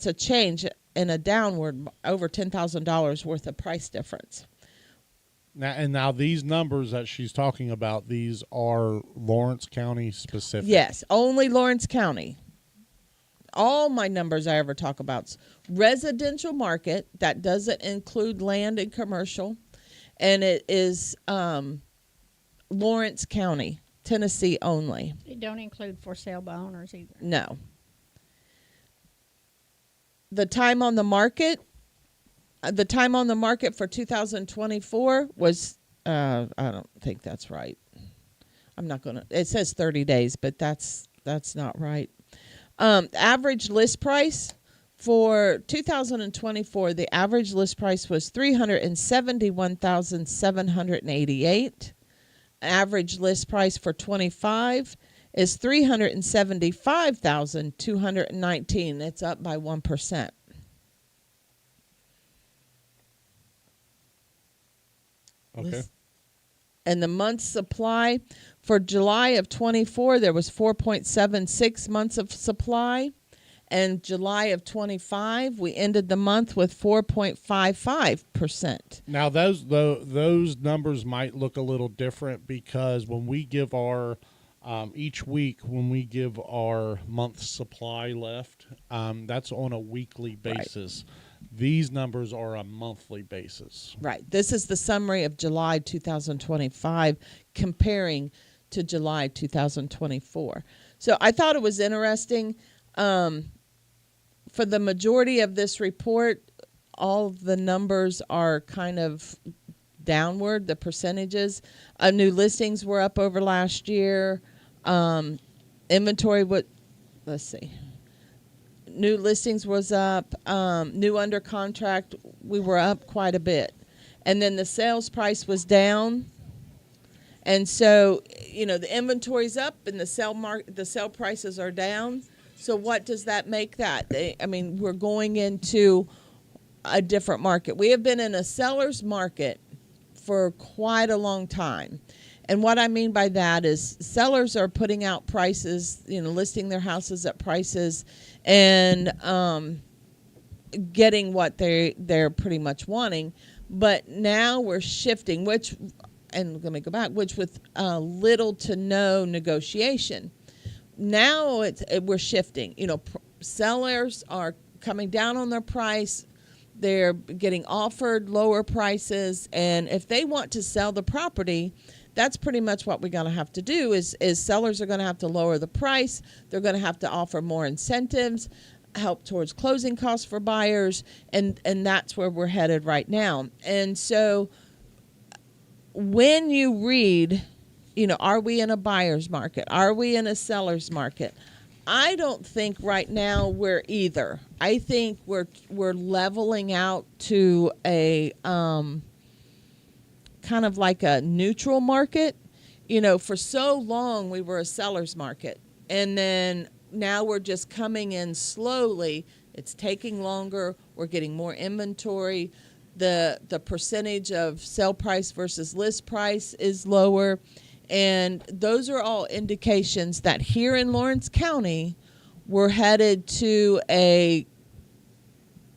[SPEAKER 2] a change in a downward over $10,000 worth of price difference.
[SPEAKER 4] Now these numbers that she's talking about, these are Lawrence County specific.
[SPEAKER 2] Yes, only Lawrence County. All my numbers I ever talk about residential market. That doesn't include land and commercial. And it is Lawrence County, Tennessee only.
[SPEAKER 3] It don't include for sale by owners either.
[SPEAKER 2] No. The time on the market for 2024 was, I don't think that's right. It says 30 days, but that's not right. Average list price for 2024, the average list price was $371,788. Average list price for 25 is $375,219. It's up by 1%.
[SPEAKER 4] Okay.
[SPEAKER 2] And the month's supply for July of 24, there was 4.76 months of supply. And July of 25, we ended the month with 4.55%.
[SPEAKER 4] Now those numbers might look a little different, because when we give our each week, when we give our month supply left, that's on a weekly basis. Right. These numbers are a monthly basis.
[SPEAKER 2] Right. This is the summary of July 2025 comparing to July 2024. So I thought it was interesting. For the majority of this report, all of the numbers are kind of downward, the percentages. New listings were up over last year. Inventory, let's see. New listings was up. New under contract, we were up quite a bit. And then the sales price was down. And so, the inventory's up and the sale prices are down. So what does that make that? We're going into a different market. We have been in a seller's market for quite a long time. And what I mean by that is sellers are putting out prices, listing their houses at prices and getting what they're pretty much wanting. But now we're shifting, which, and let me go back, which with little to no negotiation. Now we're shifting. Sellers are coming down on their price. They're getting offered lower prices, and if they want to sell the property, that's pretty much what we're going to have to do. Is sellers are going to have to lower the price. They're going to have to offer more incentives, help towards closing costs for buyers, and that's where we're headed right now. And so when you read, are we in a buyer's market? Are we in a seller's market? I don't think right now we're either. I think we're leveling out to a kind of like a neutral market. For so long we were a seller's market, and then now we're just coming in slowly. It's taking longer. We're getting more inventory. The percentage of sale price versus list price is lower. And those are all indications that here in Lawrence County, we're headed to a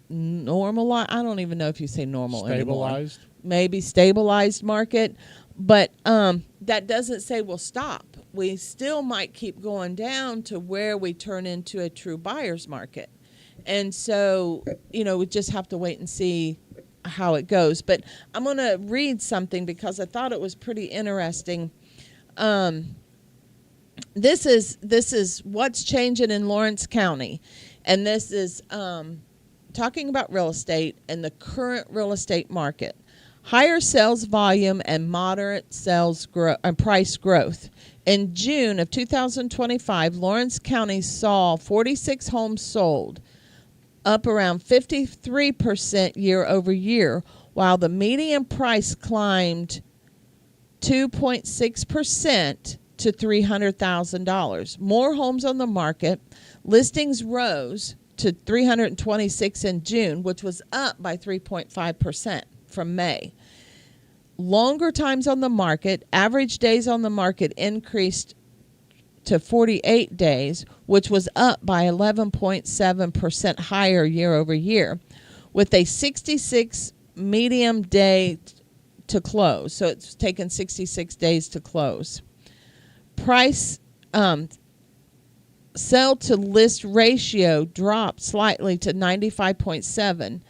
[SPEAKER 2] normalized, I don't even know if you say normal
[SPEAKER 4] Stabilized.
[SPEAKER 2] anymore. Maybe stabilized market. But that doesn't say we'll stop. We still might keep going down to where we turn into a true buyer's market. And so, we just have to wait and see how it goes. But I'm going to read something because I thought it was pretty interesting. This is what's changing in Lawrence County, and this is talking about real estate and the current real estate market. Higher sales volume and moderate sales growth and price growth. In June of 2025, Lawrence County saw 46 homes sold, up around 53% year over year, while the median price climbed 2.6% to $300,000. More homes on the market. Listings rose to 326 in June, which was up by 3.5% from May. Longer times on the market. Average days on the market increased to 48 days, which was up by 11.7% higher year over year, with a 66 median day to close. So it's taken 66 days to close. Price sell to list ratio dropped slightly to 95.7,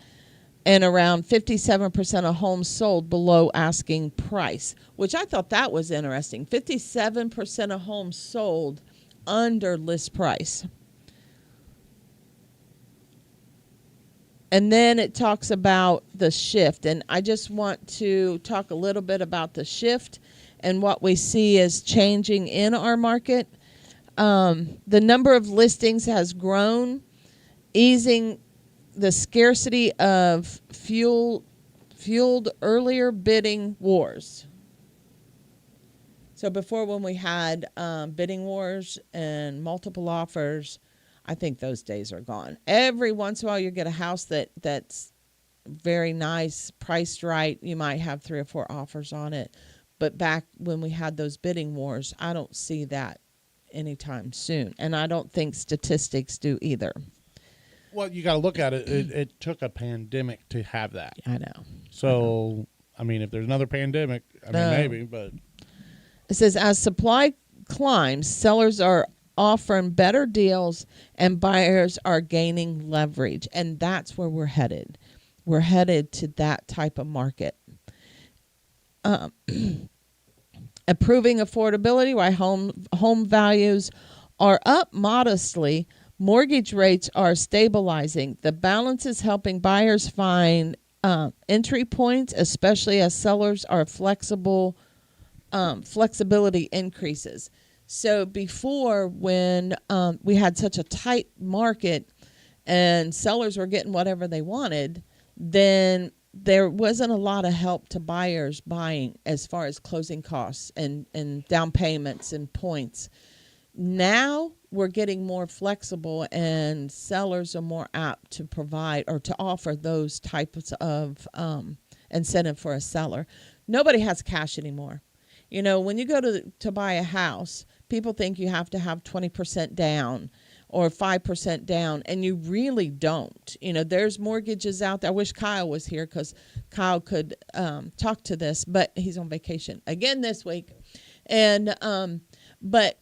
[SPEAKER 2] and around 57% of homes sold below asking price, which I thought that was interesting. 57% of homes sold under list price. And then it talks about the shift. And I just want to talk a little bit about the shift and what we see as changing in our market. The number of listings has grown, easing the scarcity of fueled earlier bidding wars. So before, when we had bidding wars and multiple offers, I think those days are gone. Every once in a while you get a house that's very nice, priced right. You might have 3 or 4 offers on it. But back when we had those bidding wars, I don't see that anytime soon. And I don't think statistics do either.
[SPEAKER 4] Well, you got to look at it. It took a pandemic to have that.
[SPEAKER 2] I know.
[SPEAKER 4] So, I mean, if there's another pandemic, maybe, but.
[SPEAKER 2] It says, as supply climbs, sellers are offering better deals and buyers are gaining leverage. And that's where we're headed. We're headed to that type of market. Improving affordability, while home values are up modestly, mortgage rates are stabilizing. The balance is helping buyers find entry points, especially as sellers are flexibility increases. So before, when we had such a tight market and sellers were getting whatever they wanted, then there wasn't a lot of help to buyers buying as far as closing costs and down payments and points. Now we're getting more flexible, and sellers are more apt to provide or to offer those types of incentive for a seller. Nobody has cash anymore. When you go to buy a house, people think you have to have 20% down or 5% down, and you really don't. There's mortgages out there. I wish Kyle was here because Kyle could talk to this, but he's on vacation again this week. And but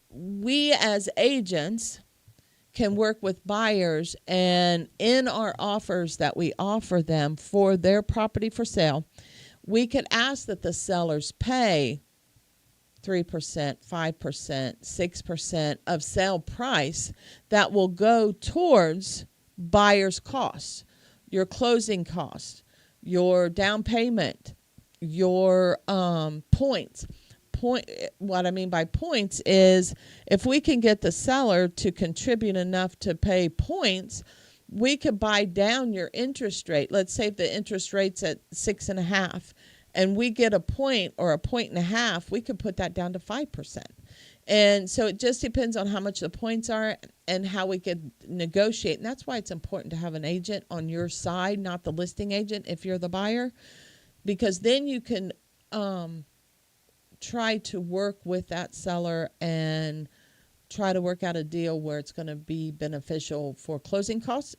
[SPEAKER 2] we as agents can work with buyers, and in our offers that we offer them for their property for sale, we could ask that the sellers pay 3%, 5%, 6% of sale price that will go towards buyer's costs, your closing costs, your down payment, your points. What I mean by points is if we can get the seller to contribute enough to pay points, we could buy down your interest rate. Let's say if the interest rate's at 6.5 and we get a point or a point and a half, we could put that down to 5%. And so it just depends on how much the points are and how we could negotiate. And that's why it's important to have an agent on your side, not the listing agent if you're the buyer, because then you can try to work with that seller and try to work out a deal where it's going to be beneficial for closing costs,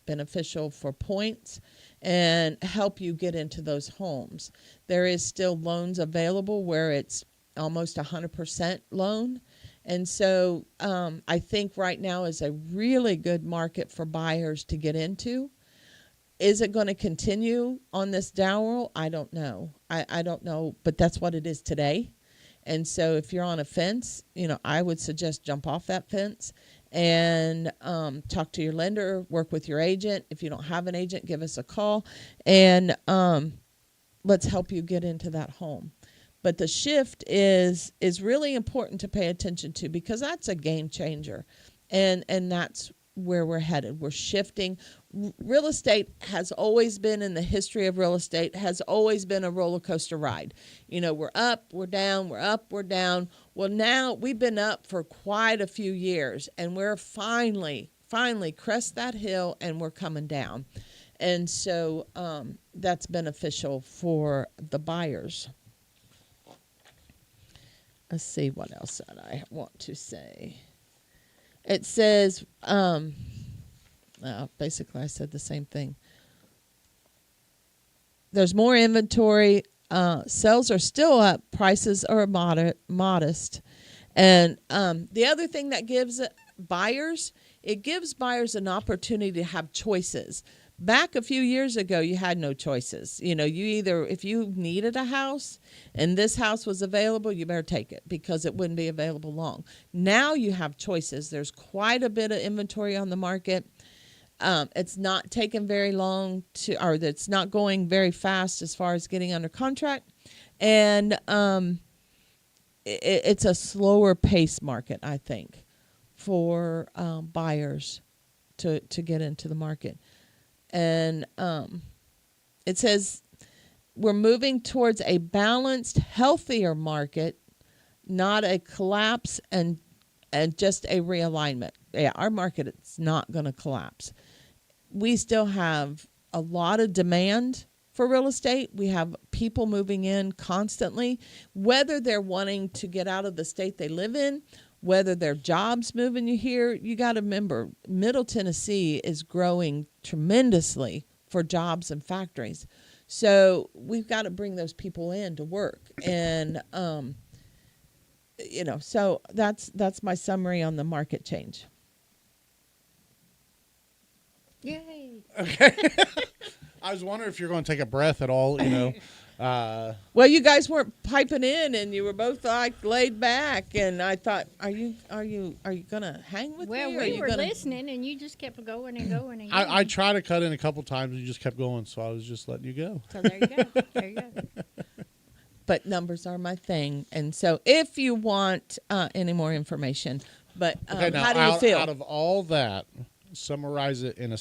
[SPEAKER 2] beneficial for points, and help you get into those homes. There is still loans available where it's almost 100% loan. And so I think right now is a really good market for buyers to get into. Is it going to continue on this downward? I don't know. I don't know, but that's what it is today. And so if you're on a fence, I would suggest jump off that fence and talk to your lender, work with your agent. If you don't have an agent, give us a call, and let's help you get into that home. But the shift is really important to pay attention to, because that's a game changer, and that's where we're headed. We're shifting. Real estate has always been, in the history of real estate, has always been a roller coaster ride. We're up, we're down, we're up, we're down. Well, now we've been up for quite a few years, and we're finally crest that hill, and we're coming down. And so that's beneficial for the buyers. Let's see what else that I want to say. It says, basically I said the same thing. There's more inventory. Sales are still up. Prices are modest. And the other thing that gives buyers an opportunity to have choices. Back a few years ago, you had no choices. You either, if you needed a house and this house was available, you better take it because it wouldn't be available long. Now you have choices. There's quite a bit of inventory on the market. It's not taking very long or it's not going very fast as far as getting under contract. And it's a slower pace market, I think, for buyers to get into the market. And it says we're moving towards a balanced, healthier market, not a collapse and just a realignment. Yeah, our market is not going to collapse. We still have a lot of demand for real estate. We have people moving in constantly, whether they're wanting to get out of the state they live in, whether their jobs moving you here. You got to remember, Middle Tennessee is growing tremendously for jobs and factories. So we've got to bring those people in to work. And, so that's my summary on the market change.
[SPEAKER 3] Yay.
[SPEAKER 4] Okay. I was wondering if you're going to take a breath at all,
[SPEAKER 2] Well, you guys weren't piping in, and you were both laid back, and I thought, are you gonna hang with me?
[SPEAKER 3] Well, we were listening, and you just kept going and going and going.
[SPEAKER 4] I tried to cut in a couple times, and you just kept going, so I was just letting you go.
[SPEAKER 3] So there you go. There you go.
[SPEAKER 2] But numbers are my thing, and so if you want any more information, but
[SPEAKER 4] Okay, now,
[SPEAKER 2] how do you feel?
[SPEAKER 4] Out of all that, summarize it in a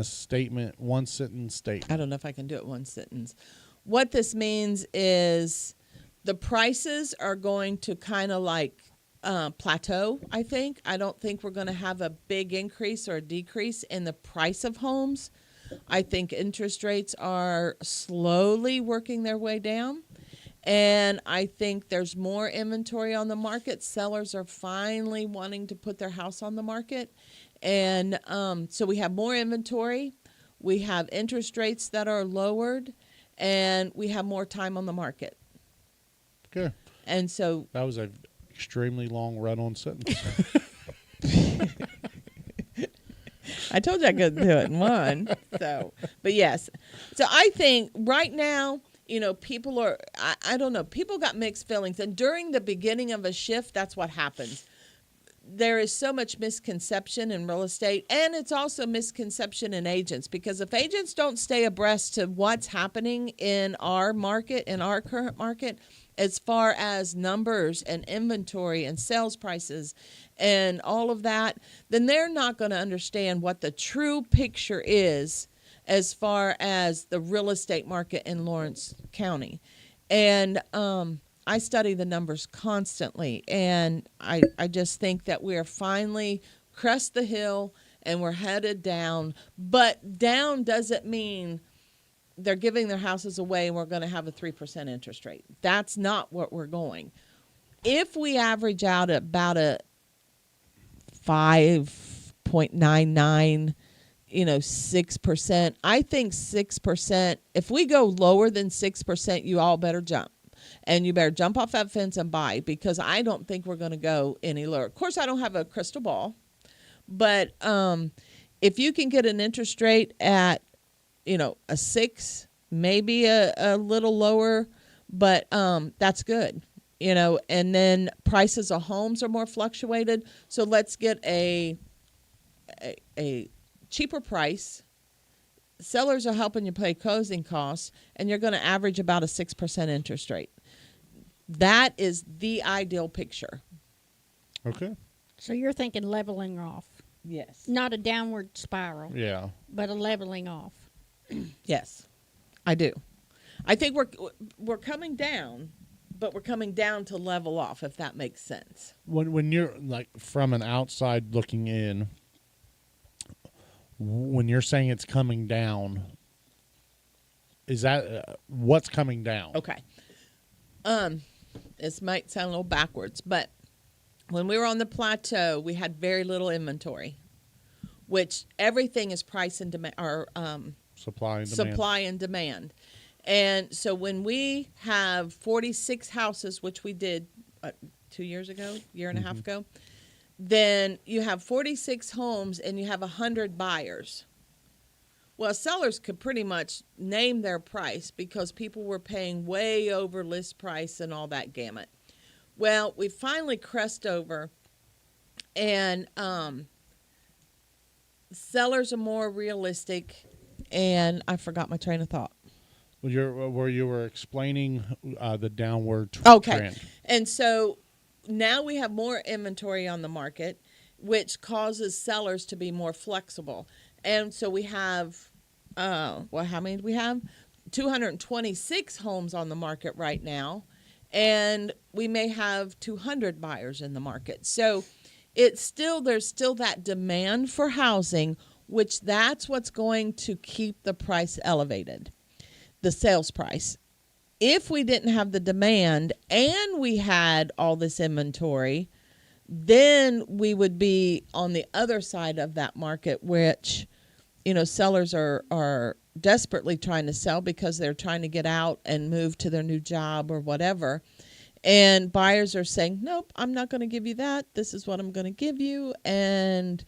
[SPEAKER 4] statement, one sentence statement.
[SPEAKER 2] I don't know if I can do it one sentence. What this means is the prices are going to kind of plateau, I think. I don't think we're going to have a big increase or a decrease in the price of homes. I think interest rates are slowly working their way down. And I think there's more inventory on the market. Sellers are finally wanting to put their house on the market. And so we have more inventory. We have interest rates that are lowered. And we have more time on the market.
[SPEAKER 4] Okay.
[SPEAKER 2] And so
[SPEAKER 4] That was an extremely long run-on sentence.
[SPEAKER 2] I told you I couldn't do it in one. So, but yes. So I think right now, people are, I don't know, people got mixed feelings. And during the beginning of a shift, that's what happens. There is so much misconception in real estate, and it's also misconception in agents, because if agents don't stay abreast to what's happening in our market, in our current market, as far as numbers and inventory and sales prices and all of that, then they're not going to understand what the true picture is as far as the real estate market in Lawrence County. And I study the numbers constantly, and I just think that we are finally crest the hill and we're headed down. But down doesn't mean they're giving their houses away and we're going to have a 3% interest rate. That's not what we're going. If we average out at about a 5.99, 6%, I think 6%, if we go lower than 6%, you all better jump. And you better jump off that fence and buy, because I don't think we're going to go any lower. Of course, I don't have a crystal ball, but if you can get an interest rate at, a 6, maybe a little lower, but that's good, and then prices of homes are more fluctuated. So let's get a cheaper price. Sellers are helping you pay closing costs, and you're going to average about a 6% interest rate. That is the ideal picture.
[SPEAKER 4] Okay.
[SPEAKER 3] So you're thinking leveling off,
[SPEAKER 2] Yes.
[SPEAKER 3] not a downward spiral,
[SPEAKER 4] Yeah.
[SPEAKER 3] but a leveling off.
[SPEAKER 2] Yes, I do. I think we're coming down, but we're coming down to level off, if that makes sense.
[SPEAKER 4] When you're like from an outside looking in, when you're saying it's coming down, is that what's coming down?
[SPEAKER 2] Okay. This might sound a little backwards, but when we were on the plateau, we had very little inventory, which everything is price and demand, or
[SPEAKER 4] Supply and demand.
[SPEAKER 2] supply and demand. And so when we have 46 houses, which we did 2 years ago, year and a half ago, then you have 46 homes and you have 100 buyers. Well, sellers could pretty much name their price because people were paying way over list price and all that gamut. Well, we finally crest over, and sellers are more realistic, and I forgot my train of thought.
[SPEAKER 4] Well, where you were explaining the downward
[SPEAKER 2] Okay.
[SPEAKER 4] trend.
[SPEAKER 2] And so now we have more inventory on the market, which causes sellers to be more flexible. And so we have, how many do we have? 226 homes on the market right now, and we may have 200 buyers in the market. So there's still that demand for housing, which that's what's going to keep the price elevated, the sales price. If we didn't have the demand and we had all this inventory, then we would be on the other side of that market, which, sellers are desperately trying to sell because they're trying to get out and move to their new job or whatever. And buyers are saying, nope, I'm not going to give you that. This is what I'm going to give you. And,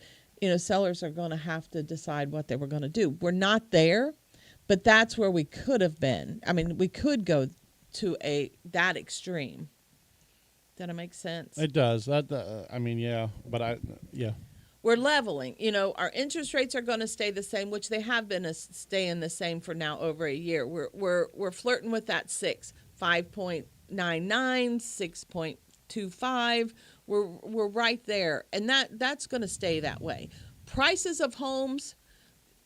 [SPEAKER 2] sellers are going to have to decide what they were going to do. We're not there, but that's where we could have been. I mean, we could go to that extreme. Does that make sense?
[SPEAKER 4] It does. Yeah, but yeah.
[SPEAKER 2] We're leveling. Our interest rates are going to stay the same, which they have been staying the same for now over a year. We're flirting with that 5.99, 6.25. We're right there, and that's going to stay that way. Prices of homes,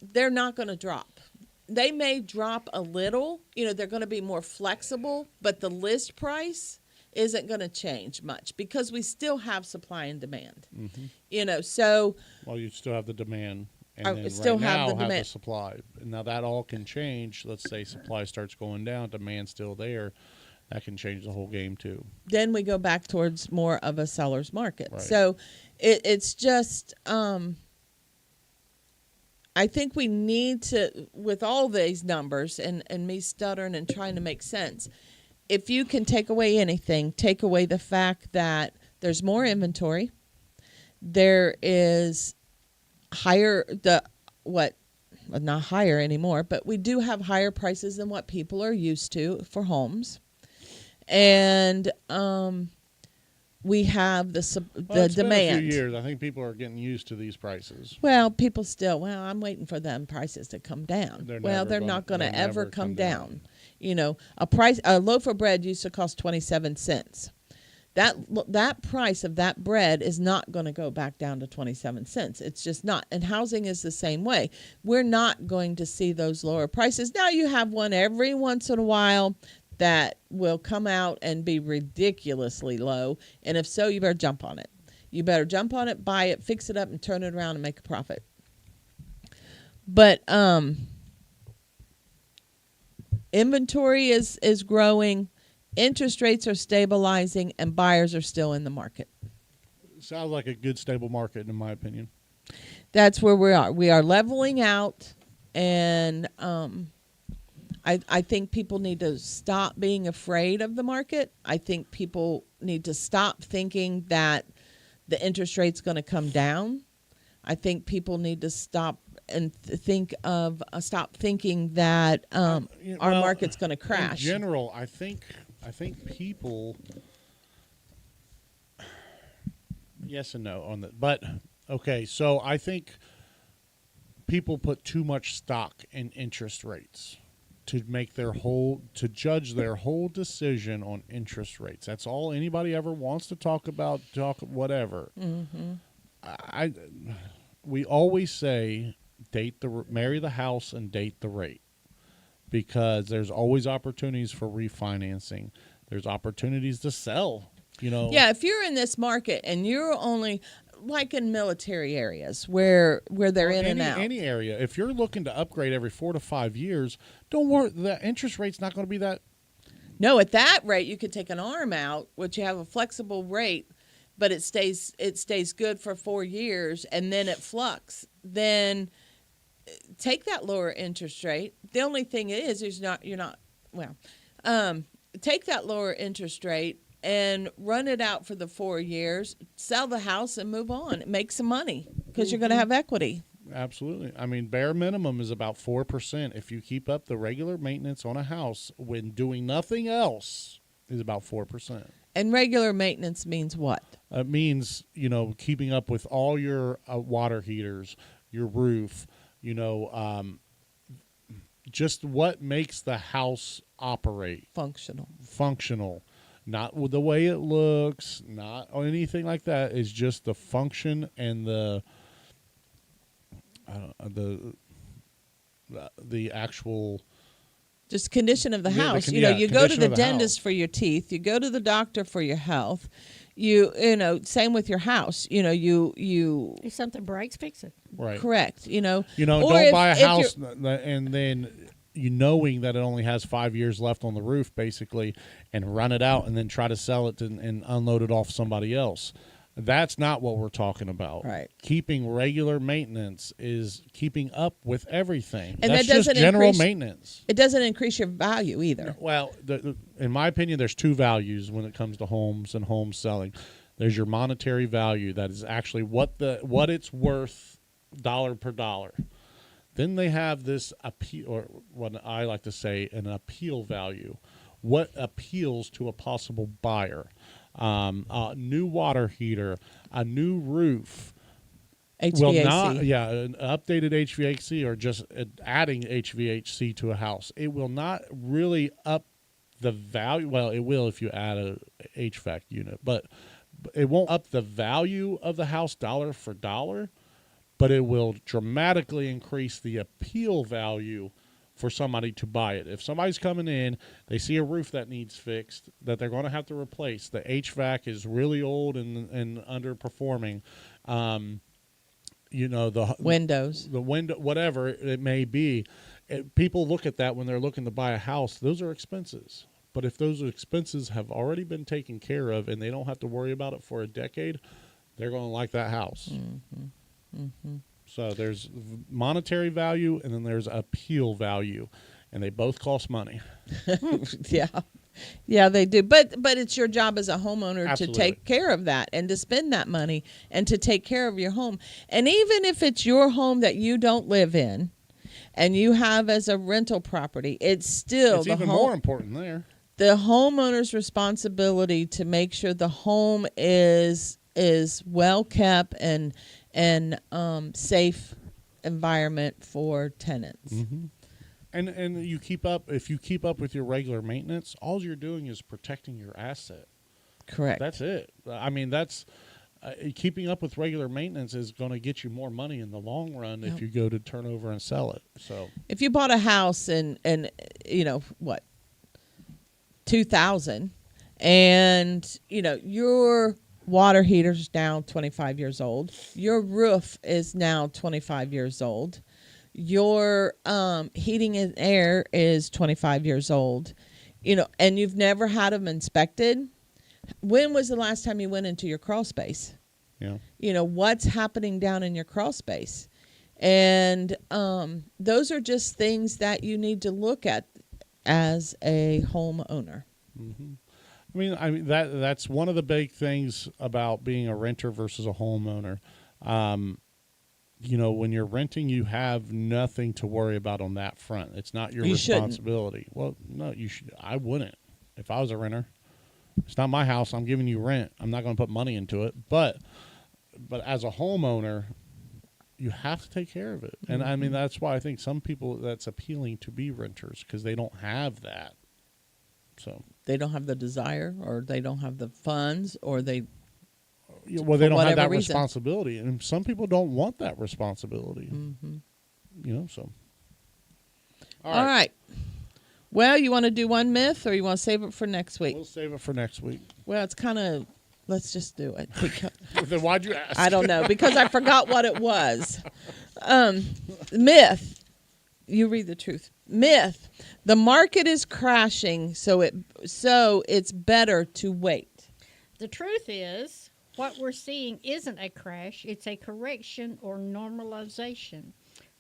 [SPEAKER 2] they're not going to drop. They may drop a little. They're going to be more flexible, but the list price isn't going to change much because we still have supply and demand. So
[SPEAKER 4] Well, you still have the demand, and
[SPEAKER 2] I
[SPEAKER 4] then
[SPEAKER 2] still
[SPEAKER 4] right
[SPEAKER 2] have
[SPEAKER 4] now
[SPEAKER 2] the
[SPEAKER 4] have
[SPEAKER 2] demand.
[SPEAKER 4] the supply. Now that all can change. Let's say supply starts going down, demand still there. that can change the whole game too.
[SPEAKER 2] then we go back towards more of a seller's market.
[SPEAKER 4] Right.
[SPEAKER 2] So it's just, I think we need to, with all these numbers and me stuttering and trying to make sense, if you can take away anything, take away the fact that there's more inventory, there is higher, well, not higher anymore, but we do have higher prices than what people are used to for homes. And we have the
[SPEAKER 4] It's been
[SPEAKER 2] demand.
[SPEAKER 4] a few years. I think people are getting used to these prices.
[SPEAKER 2] Well, people still, I'm waiting for them prices to come down.
[SPEAKER 4] They're
[SPEAKER 2] They're
[SPEAKER 4] never
[SPEAKER 2] not going
[SPEAKER 4] they'll
[SPEAKER 2] to ever
[SPEAKER 4] never
[SPEAKER 2] come
[SPEAKER 4] come
[SPEAKER 2] down.
[SPEAKER 4] down.
[SPEAKER 2] You know, a loaf of bread used to cost 27 cents. That price of that bread is not going to go back down to 27 cents. It's just not. And housing is the same way. We're not going to see those lower prices. Now you have one every once in a while that will come out and be ridiculously low. And if so, you better jump on it. You better jump on it, buy it, fix it up, and turn it around and make a profit. But inventory is growing, interest rates are stabilizing, and buyers are still in the market.
[SPEAKER 4] Sounds like a good stable market in my opinion.
[SPEAKER 2] That's where we are. We are leveling out, and I think people need to stop being afraid of the market. I think people need to stop thinking that the interest rate's going to come down. I think people need to stop and stop thinking that our market's going to crash.
[SPEAKER 4] In general, I think people, yes and no on that. But okay, so I think people put too much stock in interest rates to judge their whole decision on interest rates. That's all anybody ever wants to talk about. Whatever. Mm-hmm. We always say marry the house and date the rate, because there's always opportunities for refinancing. There's opportunities to sell.
[SPEAKER 2] Yeah, if you're in this market and you're only like in military areas where they're in and out.
[SPEAKER 4] Any area, if you're looking to upgrade every 4 to 5 years, don't worry. The interest rate's not going to be that.
[SPEAKER 2] No, at that rate, you could take an arm out, which you have a flexible rate, but it stays good for 4 years, and then it flux. Then take that lower interest rate. The only thing is take that lower interest rate and run it out for the 4 years, sell the house and move on. Make some money because you're going to have equity.
[SPEAKER 4] Absolutely. I mean, bare minimum is about 4%. If you keep up the regular maintenance on a house when doing nothing else, is about 4%.
[SPEAKER 2] And regular maintenance means what?
[SPEAKER 4] It means, keeping up with all your water heaters, your roof, just what makes the house operate. Functional. Not with the way it looks, not anything like that. It's just the function and the actual
[SPEAKER 2] just condition of the house. You go to the dentist for your teeth. You go to the doctor for your health. Same with your house.
[SPEAKER 3] If something breaks, fix it.
[SPEAKER 4] Right.
[SPEAKER 2] Correct.
[SPEAKER 4] Don't buy a house and then knowing that it only has 5 years left on the roof, basically, and run it out and then try to sell it and unload it off somebody else. That's not what we're talking about.
[SPEAKER 2] Right.
[SPEAKER 4] Keeping regular maintenance is keeping up with everything.
[SPEAKER 2] And
[SPEAKER 4] that's
[SPEAKER 2] that doesn't
[SPEAKER 4] just general maintenance.
[SPEAKER 2] It doesn't increase your value either.
[SPEAKER 4] Well, in my opinion, there's two values when it comes to homes and home selling. There's your monetary value, that is actually what it's worth dollar per dollar. Then they have this appeal, or what I like to say, an appeal value. What appeals to a possible buyer? A new water heater, a new roof.
[SPEAKER 2] HVAC.
[SPEAKER 4] An updated HVAC, or just adding HVAC to a house. It will not really up the value. Well, it will if you add a HVAC unit, but it won't up the value of the house dollar for dollar. But it will dramatically increase the appeal value for somebody to buy it. If somebody's coming in, they see a roof that needs fixed, that they're going to have to replace. The HVAC is really old and underperforming. The
[SPEAKER 2] windows,
[SPEAKER 4] the window, whatever it may be. People look at that when they're looking to buy a house. Those are expenses. But if those expenses have already been taken care of and they don't have to worry about it for a decade, they're going to like that house. So there's monetary value and then there's appeal value, and they both cost money.
[SPEAKER 2] Yeah. Yeah, they do. But it's your job as a homeowner
[SPEAKER 4] Absolutely.
[SPEAKER 2] to take care of that and to spend that money and to take care of your home. And even if it's your home that you don't live in and you have as a rental property, it's still
[SPEAKER 4] It's even more important there.
[SPEAKER 2] the homeowner's responsibility to make sure the home is well kept and safe environment for tenants.
[SPEAKER 4] Mm-hmm. And you keep up. If you keep up with your regular maintenance, all you're doing is protecting your asset.
[SPEAKER 2] Correct.
[SPEAKER 4] That's it. I mean, that's keeping up with regular maintenance is going to get you more money in the long run if you go to turn over and sell it. So
[SPEAKER 2] if you bought a house in you know what 2000 and you know your water heater's now 25 years old, your roof is now 25 years old, your heating and air is 25 years old, you know, and you've never had them inspected, when was the last time you went into your crawl space?
[SPEAKER 4] yeah.
[SPEAKER 2] You know, what's happening down in your crawl space? And those are just things that you need to look at as a homeowner.
[SPEAKER 4] Mm-hmm. I mean that's one of the big things about being a renter versus a homeowner. You know, when you're renting, you have nothing to worry about on that front. It's not your responsibility. Well, no, you should. I wouldn't if I was a renter. It's not my house. I'm giving you rent. I'm not going to put money into it. But as a homeowner, you have to take care of it. And I mean, that's why I think some people that's appealing to be renters because they don't have that. So
[SPEAKER 2] They don't have the desire, or they don't have the funds, or they
[SPEAKER 4] well, they don't have that
[SPEAKER 2] reason.
[SPEAKER 4] responsibility, and some people don't want that responsibility.
[SPEAKER 2] Mm-hmm.
[SPEAKER 4] You know, so
[SPEAKER 2] all right. Well, you want to do one myth, or you want to save it for next week?
[SPEAKER 4] We'll save it for next week.
[SPEAKER 2] Well, it's kind of, let's just do it.
[SPEAKER 4] Then why'd you ask?
[SPEAKER 2] I don't know, because I forgot what it was. Myth. You read the truth. Myth. The market is crashing, so it's better to wait.
[SPEAKER 3] The truth is, what we're seeing isn't a crash, it's a correction or normalization.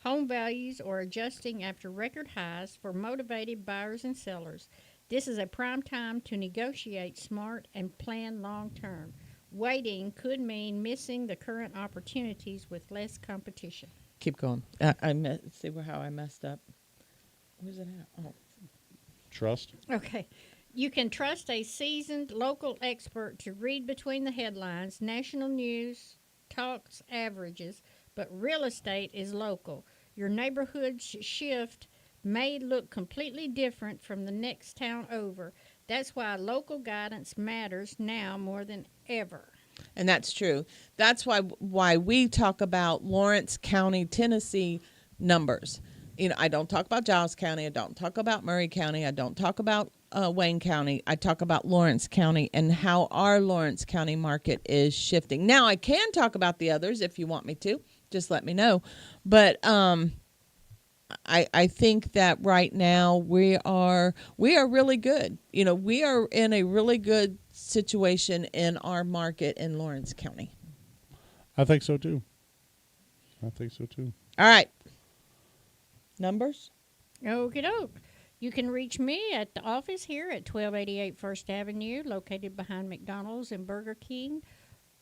[SPEAKER 3] Home values are adjusting after record highs for motivated buyers and sellers. This is a prime time to negotiate smart and plan long term. Waiting could mean missing the current opportunities with less competition.
[SPEAKER 2] Keep going. See how I messed up. Where's it at? Oh.
[SPEAKER 4] Trust.
[SPEAKER 3] Okay. You can trust a seasoned local expert to read between the headlines. National news talks averages, but real estate is local. Your neighborhood's shift may look completely different from the next town over. That's why local guidance matters now more than ever.
[SPEAKER 2] And that's true. That's why we talk about Lawrence County, Tennessee numbers. You know, I don't talk about Giles County. I don't talk about Murray County. I don't talk about Wayne County. I talk about Lawrence County and how our Lawrence County market is shifting. Now, I can talk about the others if you want me to. Just let me know. But I think that right now we are really good. You know, we are in a really good situation in our market in Lawrence County.
[SPEAKER 4] I think so too. All
[SPEAKER 2] right. Numbers?
[SPEAKER 3] Okie doke. You can reach me at the office here at 1288 First Avenue, located behind McDonald's and Burger King.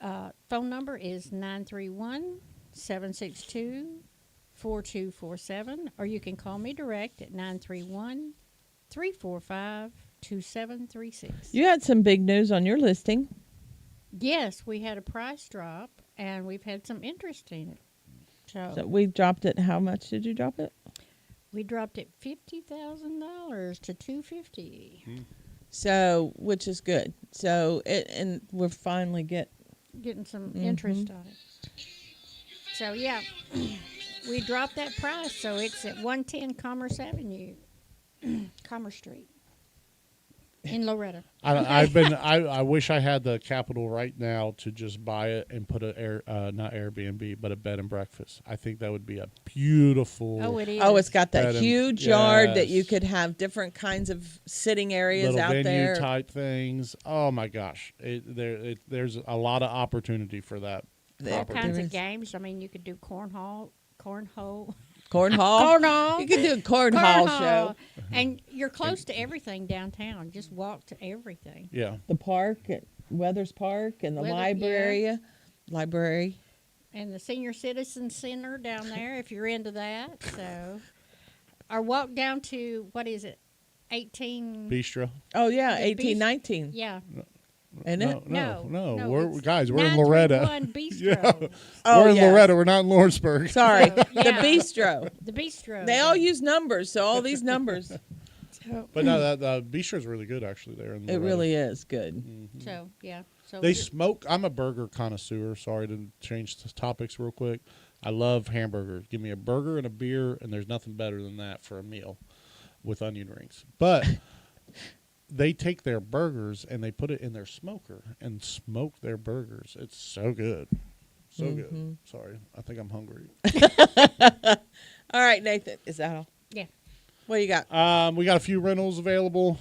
[SPEAKER 3] Phone number is 931-762-4247, or you can call me direct at 931-345-2736.
[SPEAKER 2] You had some big news on your listing.
[SPEAKER 3] Yes, we had a price drop, and we've had some interest in it.
[SPEAKER 2] So we dropped it. How much did you drop it?
[SPEAKER 3] We dropped it $50,000 to $250,000.
[SPEAKER 2] So, which is good. So, and we're finally
[SPEAKER 3] getting some interest on it. So, yeah, we dropped that price. So it's at 110 Commerce Avenue, Commerce Street. in Loretta.
[SPEAKER 4] I wish I had the capital right now to just buy it and put not Airbnb, but a bed and breakfast. I think that would be a beautiful.
[SPEAKER 3] Oh, it is.
[SPEAKER 2] Oh, it's got that
[SPEAKER 4] Bed and-
[SPEAKER 2] huge yard that you
[SPEAKER 4] yes.
[SPEAKER 2] could have different kinds of sitting areas
[SPEAKER 4] little
[SPEAKER 2] out
[SPEAKER 4] venue
[SPEAKER 2] there.
[SPEAKER 4] type things. Oh my gosh, there's a lot of opportunity for that.
[SPEAKER 2] There-
[SPEAKER 3] All kinds
[SPEAKER 2] there
[SPEAKER 3] of
[SPEAKER 2] is.
[SPEAKER 3] games. I mean, you could do cornhole.
[SPEAKER 2] Cornhole.
[SPEAKER 3] Cornhole.
[SPEAKER 2] You could do a cornhole show.
[SPEAKER 3] And you're close to everything downtown. Just walk to everything.
[SPEAKER 4] Yeah.
[SPEAKER 2] The park at Weathers Park and the library.
[SPEAKER 3] And the Senior Citizen Center down there, if you're into that. So, or walk down to, what is it, 18?
[SPEAKER 4] Bistro.
[SPEAKER 2] Oh yeah,
[SPEAKER 3] The
[SPEAKER 2] 1819.
[SPEAKER 3] Yeah.
[SPEAKER 2] Isn't it?
[SPEAKER 3] No,
[SPEAKER 4] We're
[SPEAKER 3] it's
[SPEAKER 4] guys. We're in Loretta.
[SPEAKER 3] 931 Bistro.
[SPEAKER 4] Yeah.
[SPEAKER 2] Oh,
[SPEAKER 4] We're in
[SPEAKER 2] yes.
[SPEAKER 4] Loretta. We're not in Lawrenceburg.
[SPEAKER 2] Sorry,
[SPEAKER 3] So,
[SPEAKER 2] the
[SPEAKER 3] yeah.
[SPEAKER 2] bistro.
[SPEAKER 3] The Bistro.
[SPEAKER 2] They all use numbers, so all these numbers.
[SPEAKER 4] But no, that Bistro is really good actually. There in
[SPEAKER 2] It
[SPEAKER 4] Loretta.
[SPEAKER 2] really is good.
[SPEAKER 3] So, yeah. So
[SPEAKER 4] They smoke. I'm a burger connoisseur. Sorry to change the topics real quick. I love hamburgers. Give me a burger and a beer, and there's nothing better than that for a meal with onion rings. But they take their burgers and they put it in their smoker and smoke their burgers. It's so good. So good. Sorry. I think I'm hungry.
[SPEAKER 2] All right, Nathan. Is that all?
[SPEAKER 3] Yeah.
[SPEAKER 2] What do you got?
[SPEAKER 4] We got a few rentals available.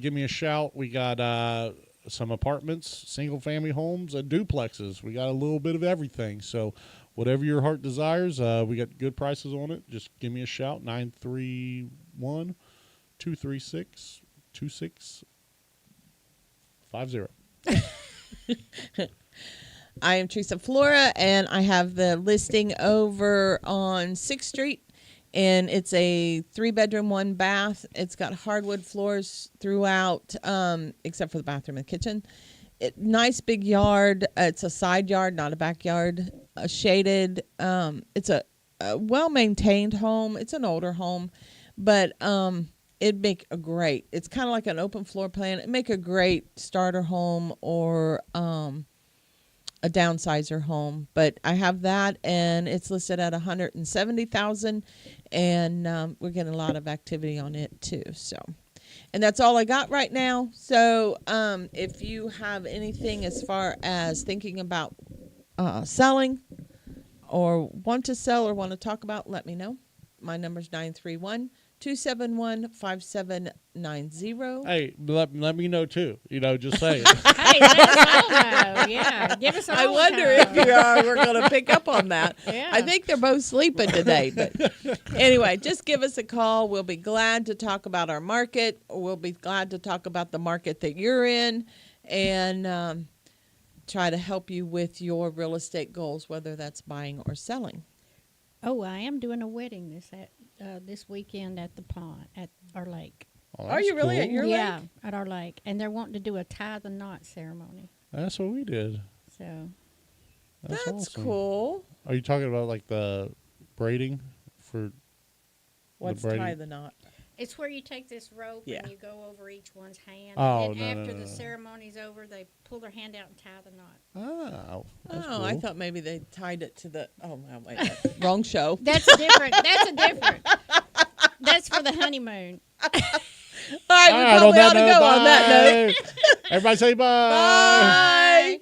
[SPEAKER 4] Give me a shout. We got some apartments, single family homes, and duplexes. We got a little bit of everything. So whatever your heart desires, we got good prices on it. Just give me a shout, 931-236-2650.
[SPEAKER 2] I am Teresa Flora, and I have the listing over on 6th Street. And it's a 3-bedroom, 1 bath. It's got hardwood floors throughout, except for the bathroom and kitchen. Nice big yard. It's a side yard, not a backyard. Shaded. It's a well-maintained home. It's an older home, but it'd make a great. It's kind of like an open floor plan. It'd make a great starter home or a downsizer home. But I have that, and it's listed at $170,000, and we're getting a lot of activity on it too. So, and that's all I got right now. So, if you have anything as far as thinking about selling, or want to sell, or want to talk about, let me know. My number's 931-271-5790.
[SPEAKER 4] Hey, let me know too. Just say it.
[SPEAKER 3] Hey, let us all know. Yeah. Give us all
[SPEAKER 2] I wonder if we're going to pick up on that.
[SPEAKER 3] Yeah.
[SPEAKER 2] I think they're both sleeping today. But anyway, just give us a call. We'll be glad to talk about our market. Or we'll be glad to talk about the market that you're in, and try to help you with your real estate goals, whether that's buying or selling.
[SPEAKER 3] Oh, I am doing a wedding this weekend at the pond, at our lake.
[SPEAKER 4] Oh,
[SPEAKER 2] Are
[SPEAKER 4] that's
[SPEAKER 2] you really
[SPEAKER 4] cool.
[SPEAKER 2] at your
[SPEAKER 3] Yeah,
[SPEAKER 2] lake?
[SPEAKER 3] at our lake. And they're wanting to do a tie the knot ceremony.
[SPEAKER 4] That's what we did.
[SPEAKER 3] So,
[SPEAKER 2] That's
[SPEAKER 4] awesome.
[SPEAKER 2] cool.
[SPEAKER 4] Are you talking about like the braiding for
[SPEAKER 2] What's
[SPEAKER 4] braiding?
[SPEAKER 2] tie the knot?
[SPEAKER 3] it's where you take this rope
[SPEAKER 2] Yeah.
[SPEAKER 3] and you go over each one's hand.
[SPEAKER 4] Oh,
[SPEAKER 3] and
[SPEAKER 4] no,
[SPEAKER 3] after
[SPEAKER 4] no,
[SPEAKER 3] the
[SPEAKER 4] no.
[SPEAKER 3] ceremony's over, they pull their hand out and tie the knot.
[SPEAKER 4] Oh, that's
[SPEAKER 2] Oh,
[SPEAKER 4] cool.
[SPEAKER 2] I thought maybe they tied it to the. Oh, well, wait. Wrong show.
[SPEAKER 3] That's different. That's for the honeymoon.
[SPEAKER 2] All right, we
[SPEAKER 4] All right,
[SPEAKER 2] probably ought to
[SPEAKER 4] note,
[SPEAKER 2] go on that note.
[SPEAKER 4] bye. Everybody say bye.
[SPEAKER 2] Bye.